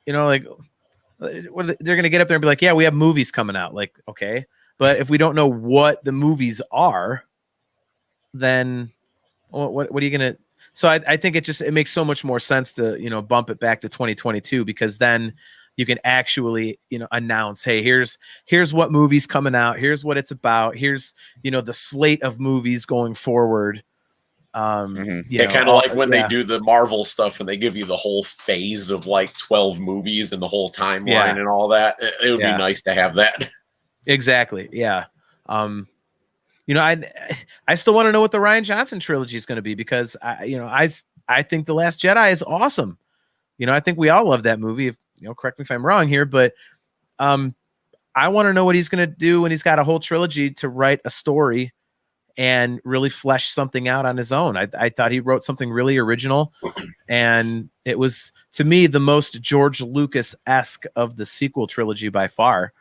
You know, like, they're going to get up there and be like, yeah, we have movies coming out. Like, okay, but if we don't know what the movies are, then what are you going to? So I think it makes so much more sense to, you know, bump it back to 2022, because then you can actually, you know, announce, hey, here's what movie's coming out. Here's what it's about. Here's, you know, the slate of movies going forward. Yeah, kind of like when they do the Marvel stuff and they give you the whole phase of like 12 movies and the whole timeline and all that. It would be nice to have that. Exactly. Yeah. You know, I still want to know what the Rian Johnson trilogy is going to be, because I think The Last Jedi is awesome. You know, I think we all love that movie. If, you know, correct me if I'm wrong here, but I want to know what he's going to do when he's got a whole trilogy to write a story and really flesh something out on his own. I thought he wrote something really original, and it was, to me, the most George Lucas-esque of the sequel trilogy by far.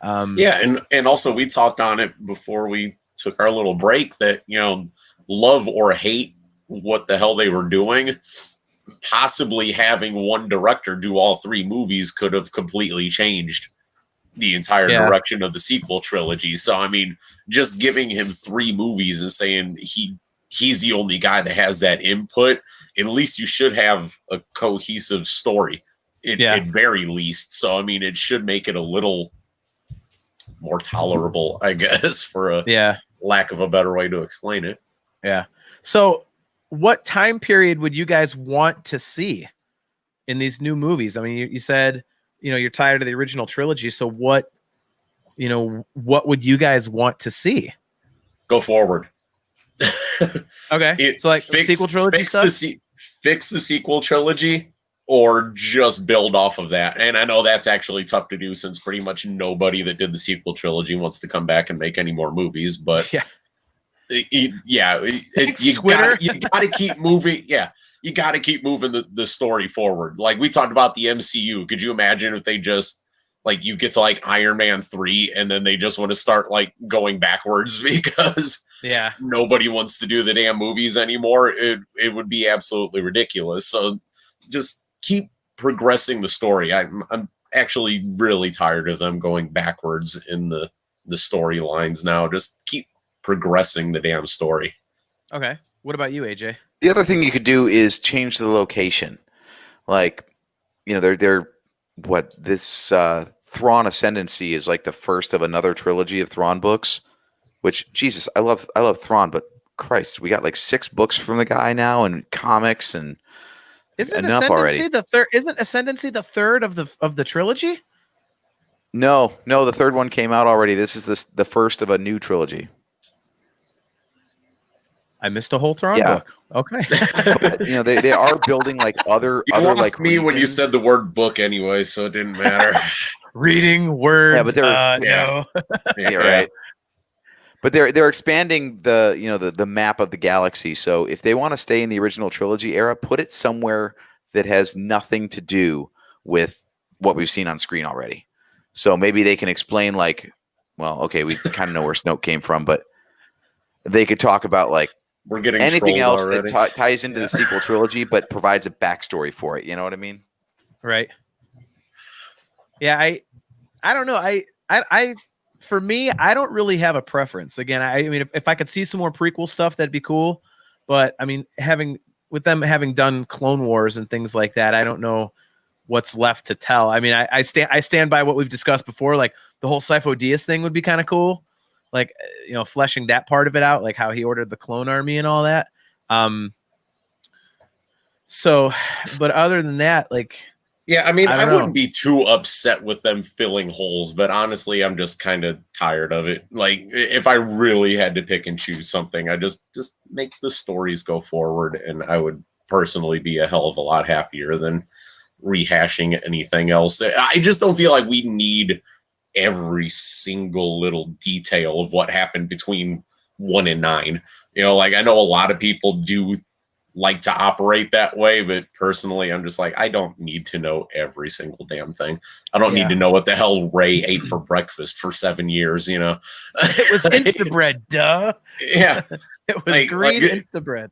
And also we talked on it before we took our little break that, you know, love or hate what the hell they were doing, possibly having one director do all three movies could have completely changed the entire direction of the sequel trilogy. So, I mean, just giving him 3 movies and saying he's the only guy that has that input, at least you should have a cohesive story at very least. So, I mean, it should make it a little more tolerable, I guess, for a lack of a better way to explain it. Yeah. So what time period would you guys want to see in these new movies? I mean, you said, you know, you're tired of the original trilogy. So what would you guys want to see? Go forward. Okay. So like sequel trilogy fix the sequel trilogy, or just build off of that. And I know that's actually tough to do since pretty much nobody that did the sequel trilogy wants to come back and make any more movies, but you gotta keep moving. Yeah. You got to keep moving the story forward. Like we talked about the MCU. Could you imagine if they just, like, you get to like Iron Man 3 and then they just want to start like going backwards because nobody wants to do the damn movies anymore? It would be absolutely ridiculous. So just keep progressing the story. I'm actually really tired of them going backwards in the storylines now. Just keep progressing the damn story. Okay. What about you, AJ? The other thing you could do is change the location. Like, you know, they're what this Thrawn Ascendancy is like the first of another trilogy of Thrawn books, which, Jesus, I love Thrawn, but Christ, we got like 6 books from the guy now and comics and isn't enough Ascendancy already. the third? Isn't Ascendancy the third of the trilogy? No, the third one came out already. This is the first of a new trilogy. I missed a whole Thrawn book. Okay. But, you know, they are building like other lost like me when you said the word book anyway, so it didn't matter. Reading words. Yeah, but they're no. Right. But they're expanding the map of the galaxy. So if they want to stay in the original trilogy era, put it somewhere that has nothing to do with what we've seen on screen already. So maybe they can explain, like, well, okay, we kind of know where Snoke came from, but they could talk about like we're getting anything else already. that ties into the sequel trilogy, but provides a backstory for it. You know what I mean? Right. Yeah, I don't know. I for me, I don't really have a preference. Again, I mean, if I could see some more prequel stuff, that'd be cool. But I mean, having done Clone Wars and things like that, I don't know what's left to tell. I mean, I stand by what we've discussed before. Like the whole Sifo Dyas thing would be kind of cool. Like, you know, fleshing that part of it out, like how he ordered the clone army and all that. So, but other than that, like, yeah, I mean, I wouldn't be too upset with them filling holes, but honestly, I'm just kind of tired of it. Like, if I really had to pick and choose something, I just make the stories go forward, and I would personally be a hell of a lot happier than rehashing anything else. I just don't feel like we need every single little detail of what happened between 1 and 9. You know, like, I know a lot of people do like to operate that way, but personally, I'm just like, I don't need to know every single damn thing. I don't need to know what the hell Ray ate for breakfast for 7 years, you know? It was Instabread, duh. Yeah. It was green Instabread.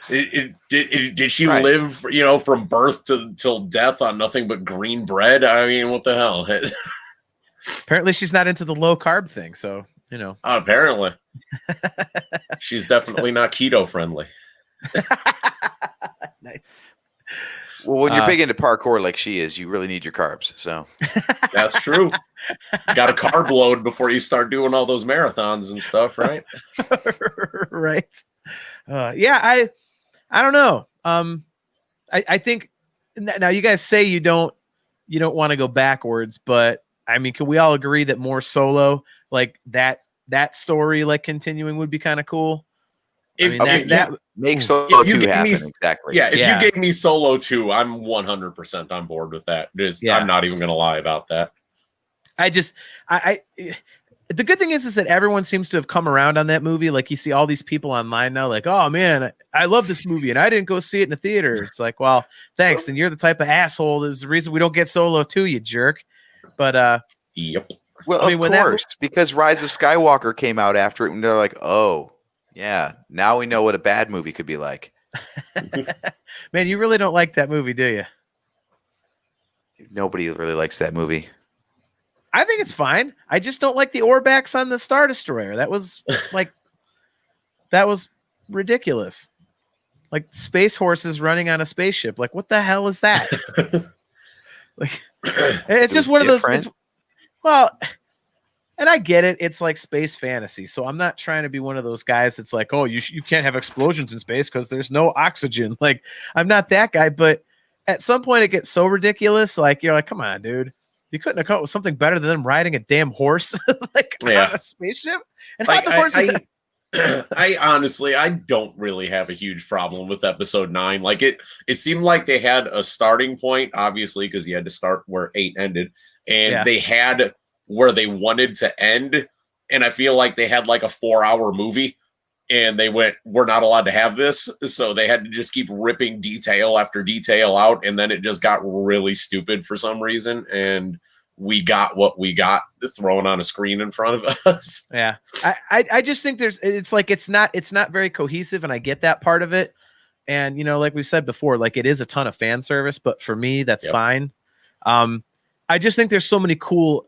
Did she live, you know, from birth till death on nothing but green bread? I mean, what the hell? Apparently she's not into the low carb thing, so, you know. Apparently. She's definitely not keto friendly. Nice. Well, when you're big into parkour like she is, you really need your carbs. So that's true. Got a carb load before you start doing all those marathons and stuff, right? Right. Yeah, I don't know. I think now you guys say you don't want to go backwards, but I mean, can we all agree that more Solo, like that story, like continuing, would be kind of cool? That makes Solo 2 happen. Exactly. Yeah, if you gave me Solo 2, I'm 100% on board with that. I'm not even going to lie about that. I just, the good thing is that everyone seems to have come around on that movie. Like you see all these people online now, like, oh man, I love this movie and I didn't go see it in the theater. It's like, well, thanks. And you're the type of asshole that's the reason we don't get Solo 2, you jerk. But Yep. Well, I mean, of course, because Rise of Skywalker came out after it, and they're like, oh, yeah, now we know what a bad movie could be like. Man, you really don't like that movie, do you? Nobody really likes that movie. I think it's fine. I just don't like the Orbaks on the Star Destroyer. That was that was ridiculous. Like space horses running on a spaceship. Like, what the hell is that? Like, it's just one different. of those. Well, and I get it. It's like space fantasy. So I'm not trying to be one of those guys that's like, oh, you can't have explosions in space because there's no oxygen. Like, I'm not that guy. But at some point, it gets so ridiculous. Like, you're like, come on, dude. You couldn't have come up with something better than them riding a damn horse like on a spaceship. And like, how the horse I honestly, I don't really have a huge problem with episode 9. Like it seemed like they had a starting point, obviously, because you had to start where 8 ended, and they had where they wanted to end. And I feel like they had like a 4-hour movie, and they went, we're not allowed to have this. So they had to just keep ripping detail after detail out. And then it just got really stupid for some reason. And we got what we got thrown on a screen in front of us. Yeah. I just think it's not very cohesive. And I get that part of it. And, you know, like we said before, like it is a ton of fan service, but for me, that's fine. I just think there's so many cool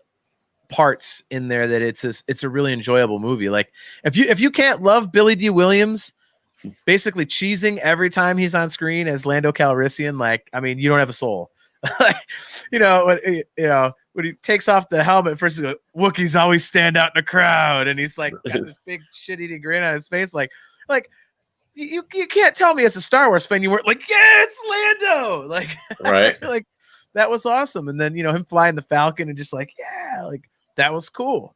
parts in there that it's a really enjoyable movie. Like if you can't love Billy D. Williams basically cheesing every time he's on screen as Lando Calrissian, like, I mean, you don't have a soul. When he takes off the helmet, first he goes, Wookiees always stand out in the crowd, and he's like got this big shit-eating grin on his face, like you can't tell me as a Star Wars fan you weren't like, yeah, it's Lando, like, right? Like that was awesome. And then, you know, him flying the Falcon and just like, yeah, like that was cool.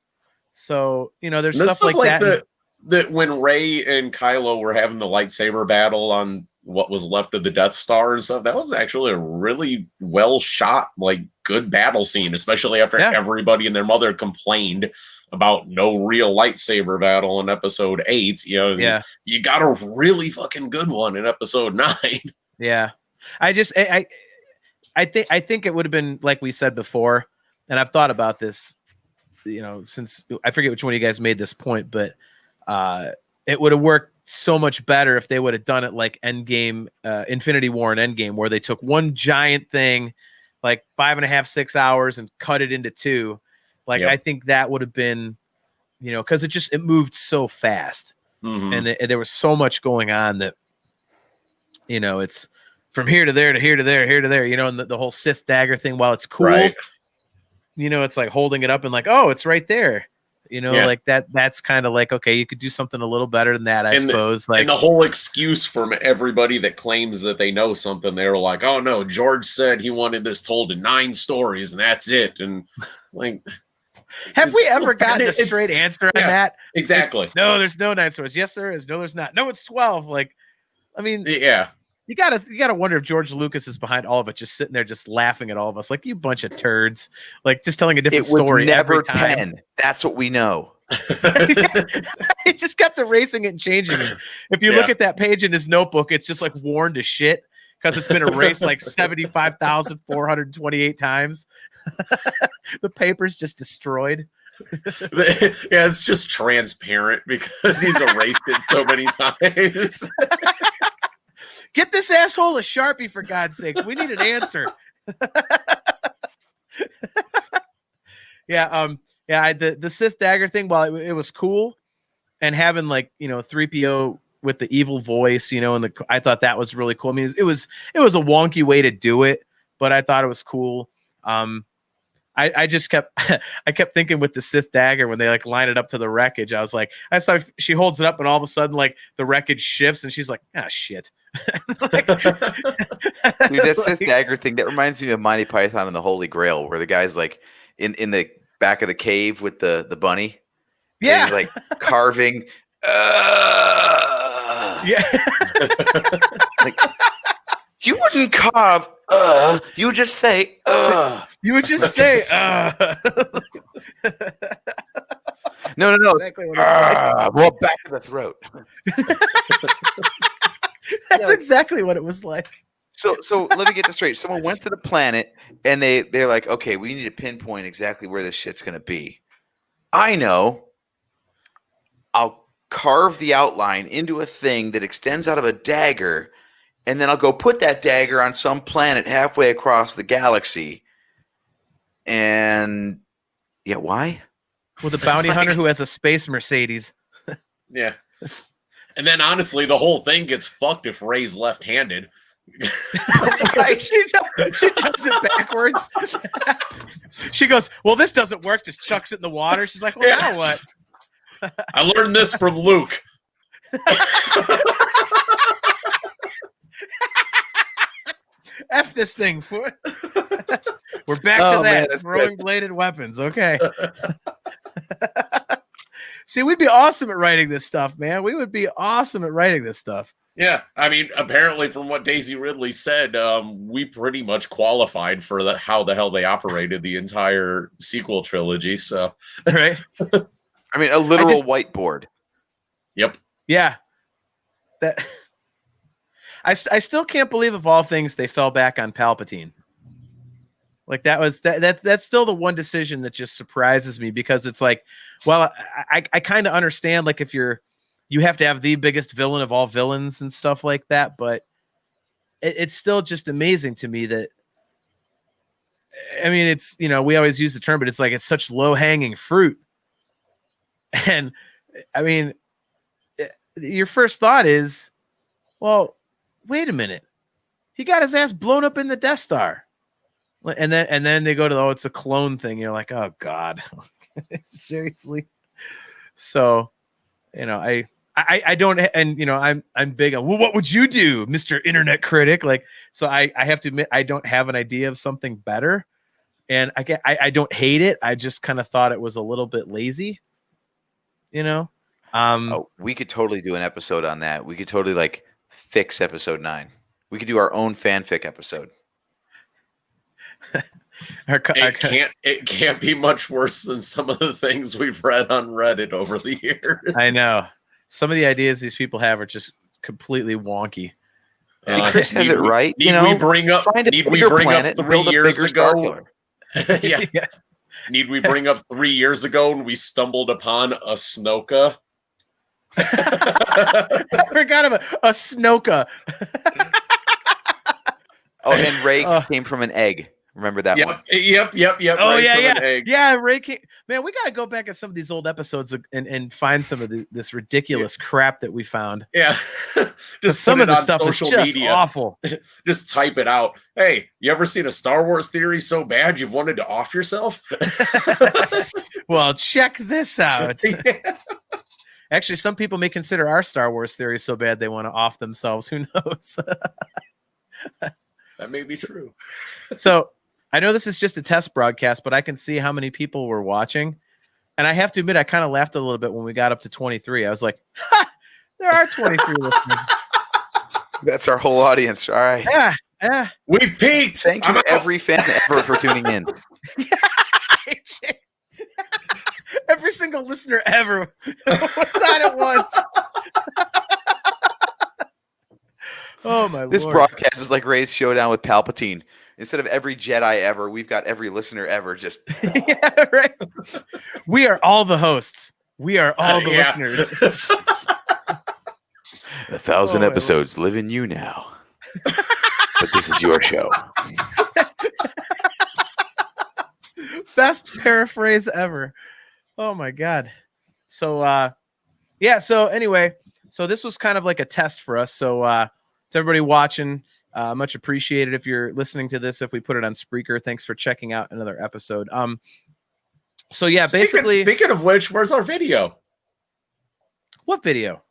So, you know, there's stuff like that. That when Rey and Kylo were having the lightsaber battle on what was left of the Death Star and stuff, that was actually a really well shot, like good battle scene, especially after everybody and their mother complained about no real lightsaber battle in episode 8. You know, you got a really fucking good one in episode 9. Yeah. I think it would have been, like we said before, and I've thought about this, you know, since I forget which one of you guys made this point, but it would have worked so much better if they would have done it like Endgame, Infinity War and Endgame, where they took one giant thing, like 5.5, 6 hours, and cut it into 2. Like, I think that would have been, you know, because it moved so fast, and there was so much going on that, you know, it's from here to there to here to there, here to there, you know, and the whole Sith dagger thing, while it's cool, you know, it's like holding it up and like, oh, it's right there. You know, like that's kind of like, okay, you could do something a little better than that, I suppose. And the whole excuse from everybody that claims that they know something, they were like, oh no, George said he wanted this told in 9 stories and that's it. And like, have we ever gotten a straight answer on that? Exactly. No, there's no 9 stories. Yes, there is. No, there's not. No, it's 12. Like, I mean, you gotta wonder if George Lucas is behind all of it, just sitting there, just laughing at all of us, like, you bunch of turds, like just telling a different story every time. 10. That's what we know. He just kept erasing it and changing it. If you look at that page in his notebook, it's just like worn to shit because it's been erased like 75,428 times. The paper's just destroyed. It's just transparent because he's erased it so many times. Get this asshole a Sharpie, for God's sakes. We need an answer. The Sith dagger thing, while it was cool, and having, like, you know, 3PO with the evil voice, you know, and I thought that was really cool. I mean, it was a wonky way to do it, but I thought it was cool. I just kept thinking with the Sith dagger, when they like line it up to the wreckage, I was like, I saw she holds it up and all of a sudden like the wreckage shifts and she's like, shit. Like, dude, that Sith dagger thing, that reminds me of Monty Python and the Holy Grail, where the guy's like in the back of the cave with the bunny. Yeah. He's like carving. Yeah. Like, you wouldn't carve. You would just say. You would just say. No. Exactly what it Well, back to the throat. That's exactly what it was like. So let me get this straight. Someone went to the planet and they're like, okay, we need to pinpoint exactly where this shit's gonna be. I know. I'll carve the outline into a thing that extends out of a dagger, and then I'll go put that dagger on some planet halfway across the galaxy. And yeah, why? With a bounty hunter who has a space Mercedes. Yeah. And then honestly, the whole thing gets fucked if Rey's left-handed. She does it backwards. She goes, well, this doesn't work. Just chucks it in the water. She's like, well, now what? I learned this from Luke. F this thing. We're back to that. Throwing bladed weapons. Okay. See, we'd be awesome at writing this stuff, man. We would be awesome at writing this stuff. Yeah, I mean, apparently, from what Daisy Ridley said, we pretty much qualified for how the hell they operated the entire sequel trilogy. So, right? I mean, a literal whiteboard. Yep. Yeah. That. I still can't believe, of all things, they fell back on Palpatine. Like that's still the one decision that just surprises me, because it's like, well, I kind of understand, like, if you have to have the biggest villain of all villains and stuff like that, but it's still just amazing to me that, I mean, it's, we always use the term, but it's like, it's such low hanging fruit. And I mean, your first thought is, well, wait a minute. He got his ass blown up in the Death Star. And then they go to, oh, it's a clone thing. You're like, oh God, seriously. So, I don't, and I'm big on, well, what would you do, Mr. Internet Critic? Like, so I have to admit, I don't have an idea of something better, and I don't hate it. I just kind of thought it was a little bit lazy, we could totally do an episode on that. We could totally like fix episode 9. We could do our own fanfic episode. It can't be much worse than some of the things we've read on Reddit over the years. I know. Some of the ideas these people have are just completely wonky. See, Chris has it right. Need we bring up 3 years ago? Yeah. Yeah. Need we bring up 3 years ago when we stumbled upon a Snoka? I forgot about a Snoka. Oh, and Ray came from an egg. Remember that one? Yep. Oh, right, yeah. Ray came. Man, we got to go back at some of these old episodes and find some of this ridiculous crap that we found. Yeah. Just some of the stuff is just media. Awful. Just type it out. Hey, you ever seen a Star Wars theory so bad you've wanted to off yourself? Well, check this out. Yeah. Actually, some people may consider our Star Wars theory so bad they want to off themselves. Who knows? That may be true. So I know this is just a test broadcast, but I can see how many people were watching. And I have to admit, I kind of laughed a little bit when we got up to 23. I was like, ha, there are 23 listeners. That's our whole audience. All right. Yeah. We peaked. Thank you to every fan ever for tuning in. Every single listener ever was on at once. Oh, my Lord. This broadcast is like Ray's showdown with Palpatine. Instead of every Jedi ever, we've got every listener ever. Just yeah, right. We are all the hosts. We are all the listeners. 1,000 episodes live in you now. But this is your show. Best paraphrase ever. Oh my God. So yeah, so anyway, so this was kind of like a test for us. So to everybody watching, much appreciated. If you're listening to this, if we put it on Spreaker, thanks for checking out another episode. So yeah, basically, speaking of which, where's our video? What video?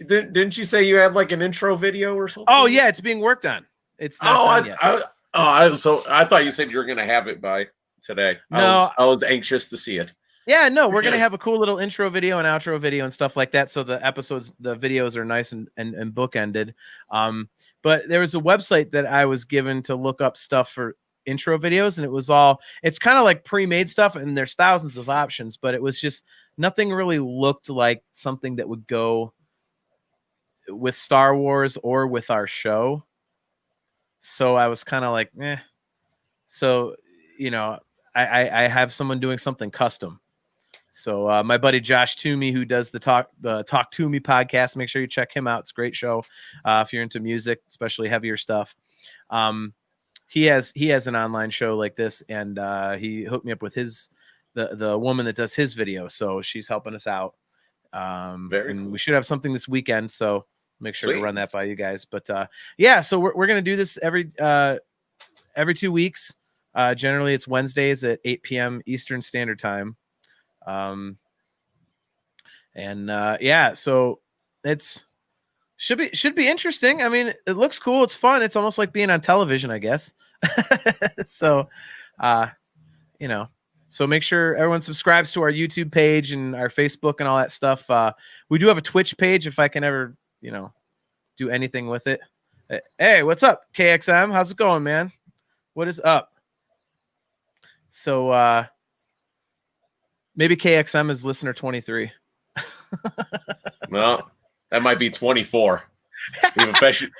Didn't you say you had like an intro video or something? Oh yeah, it's being worked on. It's not done yet. So I thought you said you were gonna have it by today. No, I was anxious to see it. Yeah, no, we're gonna have a cool little intro video and outro video and stuff like that. So the videos are nice and bookended. But there was a website that I was given to look up stuff for intro videos, and it's kind of like pre-made stuff, and there's thousands of options, but it was just nothing really looked like something that would go with Star Wars or with our show. So I was kind of like, eh. So, I have someone doing something custom. So my buddy Josh Toomey, who does the Talk To Me podcast, make sure you check him out. It's a great show if you're into music, especially heavier stuff. He has an online show like this, and he hooked me up with the woman that does his video. So she's helping us out. Very and cool. We should have something this weekend. So make sure Sweet. to run that by you guys. But yeah, so we're gonna do this every 2 weeks. Generally, it's Wednesdays at 8 p.m. Eastern Standard Time. Yeah, so it's should be interesting. I mean, it looks cool. It's fun. It's almost like being on television, I guess. So, so make sure everyone subscribes to our YouTube page and our Facebook and all that stuff. We do have a Twitch page if I can ever, do anything with it. Hey, what's up, KXM? How's it going, man? What is up? So, maybe KXM is listener 23. Well, that might be 24.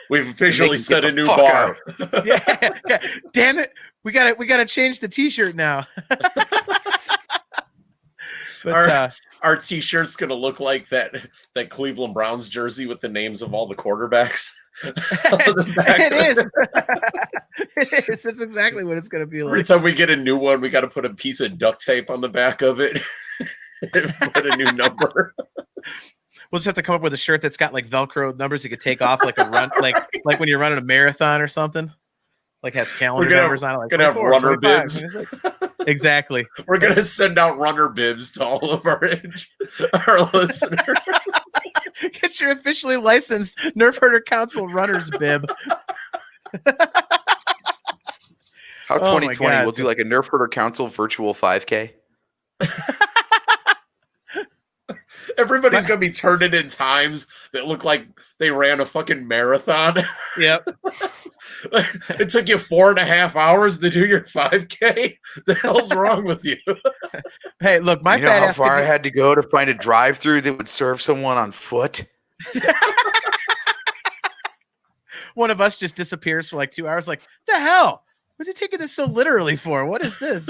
We've officially set a new bar. Yeah. Damn it. We gotta change the t-shirt now. But, our t-shirt's gonna look like that Cleveland Browns jersey with the names of all the quarterbacks. It is. It is. It's exactly what it's gonna be like. Every time we get a new one, we got to put a piece of duct tape on the back of it and put a new number. We'll just have to come up with a shirt that's got like Velcro numbers you could take off, like a run, like when you're running a marathon or something. Like has calendar numbers on it. Like gonna have runner bibs. Exactly. We're gonna send out runner bibs to all of our listeners. Get your officially licensed Nerfherder Council runner's bib. How 2020 God, we'll do like a Nerfherder Council virtual 5K. Everybody's gonna be turning in times that look like they ran a fucking marathon. Yep. It took you 4.5 hours to do your 5K. The hell's wrong with you? Hey, look, my You know fat how ass. far I had to go to find a drive-through that would serve someone on foot? One of us just disappears for like 2 hours. Like, the hell? What's he taking this so literally for? What is this?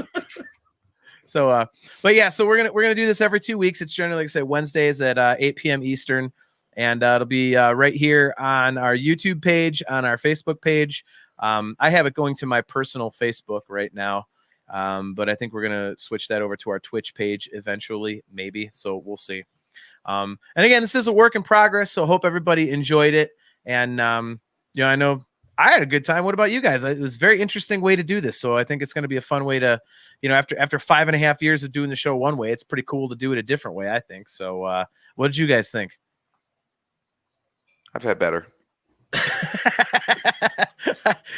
So, but yeah, so we're gonna do this every 2 weeks. It's generally, like I say, Wednesdays at 8 p.m. Eastern, and it'll be right here on our YouTube page, on our Facebook page. I have it going to my personal Facebook right now, but I think we're gonna switch that over to our Twitch page eventually, maybe. So we'll see. And again, this is a work in progress, so hope everybody enjoyed it. And I know I had a good time. What about you guys? It was a very interesting way to do this. So I think it's going to be a fun way to, after 5.5 years of doing the show one way, it's pretty cool to do it a different way, I think. So what did you guys think? I've had better.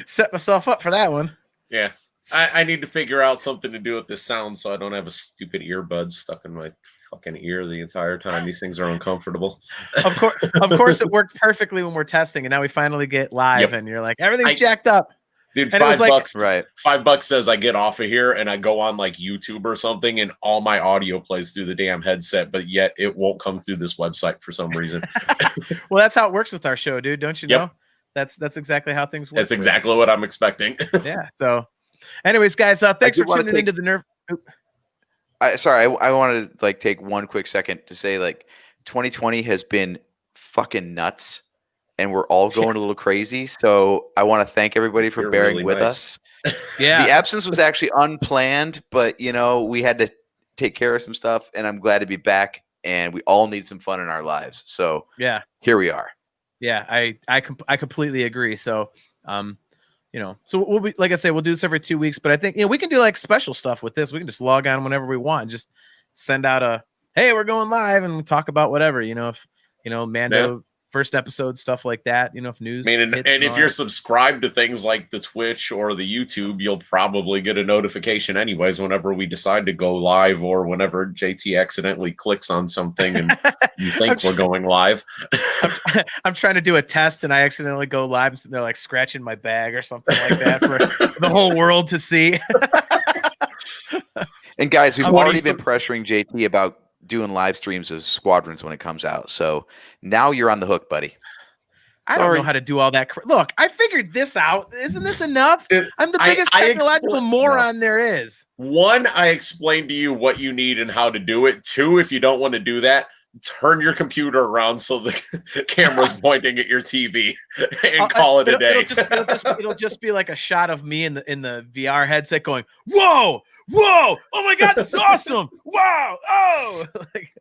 Set myself up for that one. Yeah. I need to figure out something to do with this sound so I don't have a stupid earbud stuck in my fucking ear the entire time. These things are uncomfortable. Of course, it worked perfectly when we're testing, and now we finally get live, and you're like, everything's jacked up. Dude, and $5, right? $5 says I get off of here and I go on like YouTube or something, and all my audio plays through the damn headset, but yet it won't come through this website for some reason. Well, that's how it works with our show, dude. Don't you know? That's exactly how things work. That's exactly what I'm expecting. Yeah. So, anyways, guys, thanks for tuning into the Nerf. I wanted to take one quick second to say 2020 has been fucking nuts, and we're all going a little crazy. So I want to thank everybody for bearing with us. Yeah, the absence was actually unplanned, but we had to take care of some stuff, and I'm glad to be back. And we all need some fun in our lives. So yeah, here we are. Yeah, I completely agree. So, so we'll be, like I say, we'll do this every 2 weeks, but I think, we can do special stuff with this. We can just log on whenever we want and just send out hey, we're going live, and talk about whatever, if, Mando first episode, stuff like that. You know, if news. I mean, hits and if all you're that. subscribed to things like the Twitch or the YouTube, you'll probably get a notification anyways whenever we decide to go live or whenever JT accidentally clicks on something and you think we're going live. I'm trying to do a test and I accidentally go live and they're like scratching my bag or something like that for the whole world to see. And guys, we've I'm already waiting been pressuring JT about doing live streams of Squadrons when it comes out. So now you're on the hook, buddy. I don't Sorry. know how to do all that. Look, I figured this out. Isn't this enough? I'm the biggest technological moron there is. One, I explained to you what you need and how to do it. Two, if you don't want to do that, turn your computer around so the camera's pointing at your TV and call it a day. It'll just be like a shot of me in the VR headset going, whoa, oh my God, this is awesome. Wow, oh, like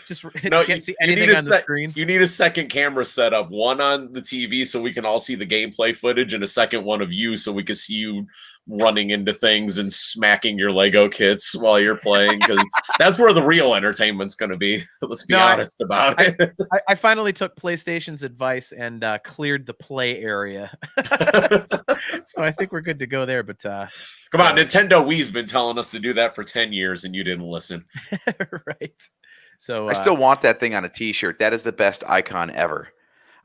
just can't see anything on the screen. You need a second camera setup, one on the TV so we can all see the gameplay footage, and a second one of you so we can see you running into things and smacking your Lego kits while you're playing, because that's where the real entertainment's going to be. Let's be honest about it. I finally took PlayStation's advice and cleared the play area. So I think we're good to go there. But come on, Nintendo Wii's been telling us to do that for 10 years and you didn't listen. Right. So I still want that thing on a t-shirt. That is the best icon ever.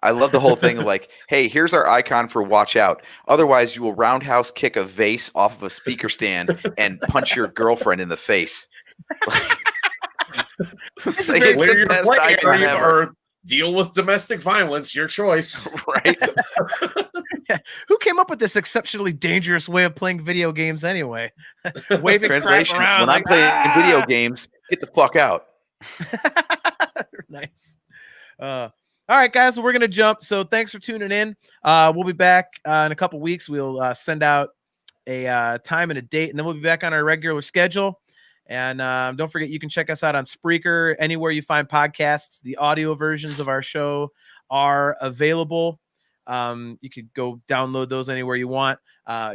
I love the whole thing of like, hey, here's our icon for watch out. Otherwise, you will roundhouse kick a vase off of a speaker stand and punch your girlfriend in the face. It's the best icon ever. Or deal with domestic violence, your choice. Right? Yeah. Who came up with this exceptionally dangerous way of playing video games anyway? Waving translation, crap around when like, I'm playing video games, get the fuck out. Nice. All right, guys, so we're going to jump. So thanks for tuning in. We'll be back in a couple weeks. We'll send out a time and a date, and then we'll be back on our regular schedule. And don't forget, you can check us out on Spreaker, anywhere you find podcasts. The audio versions of our show are available. You could go download those anywhere you want.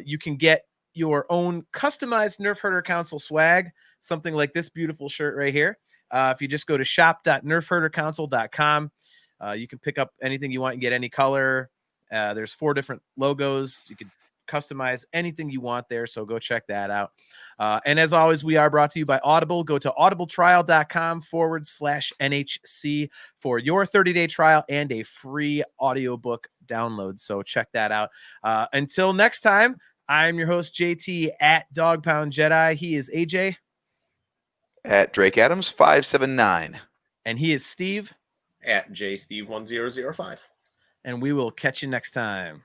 You can get your own customized Nerfherder Council swag, something like this beautiful shirt right here. If you just go to shop.nerfherdercouncil.com, you can pick up anything you want and get any color. There's 4 different logos. You can customize anything you want there, so go check that out. And as always, we are brought to you by Audible. Go to audibletrial.com/NHC for your 30-day trial and a free audiobook download. So check that out. Until next time, I'm your host, JT, at Dog Pound Jedi. He is AJ. At Drake Adams 579. And he is Steve. At JSteve1005. And we will catch you next time.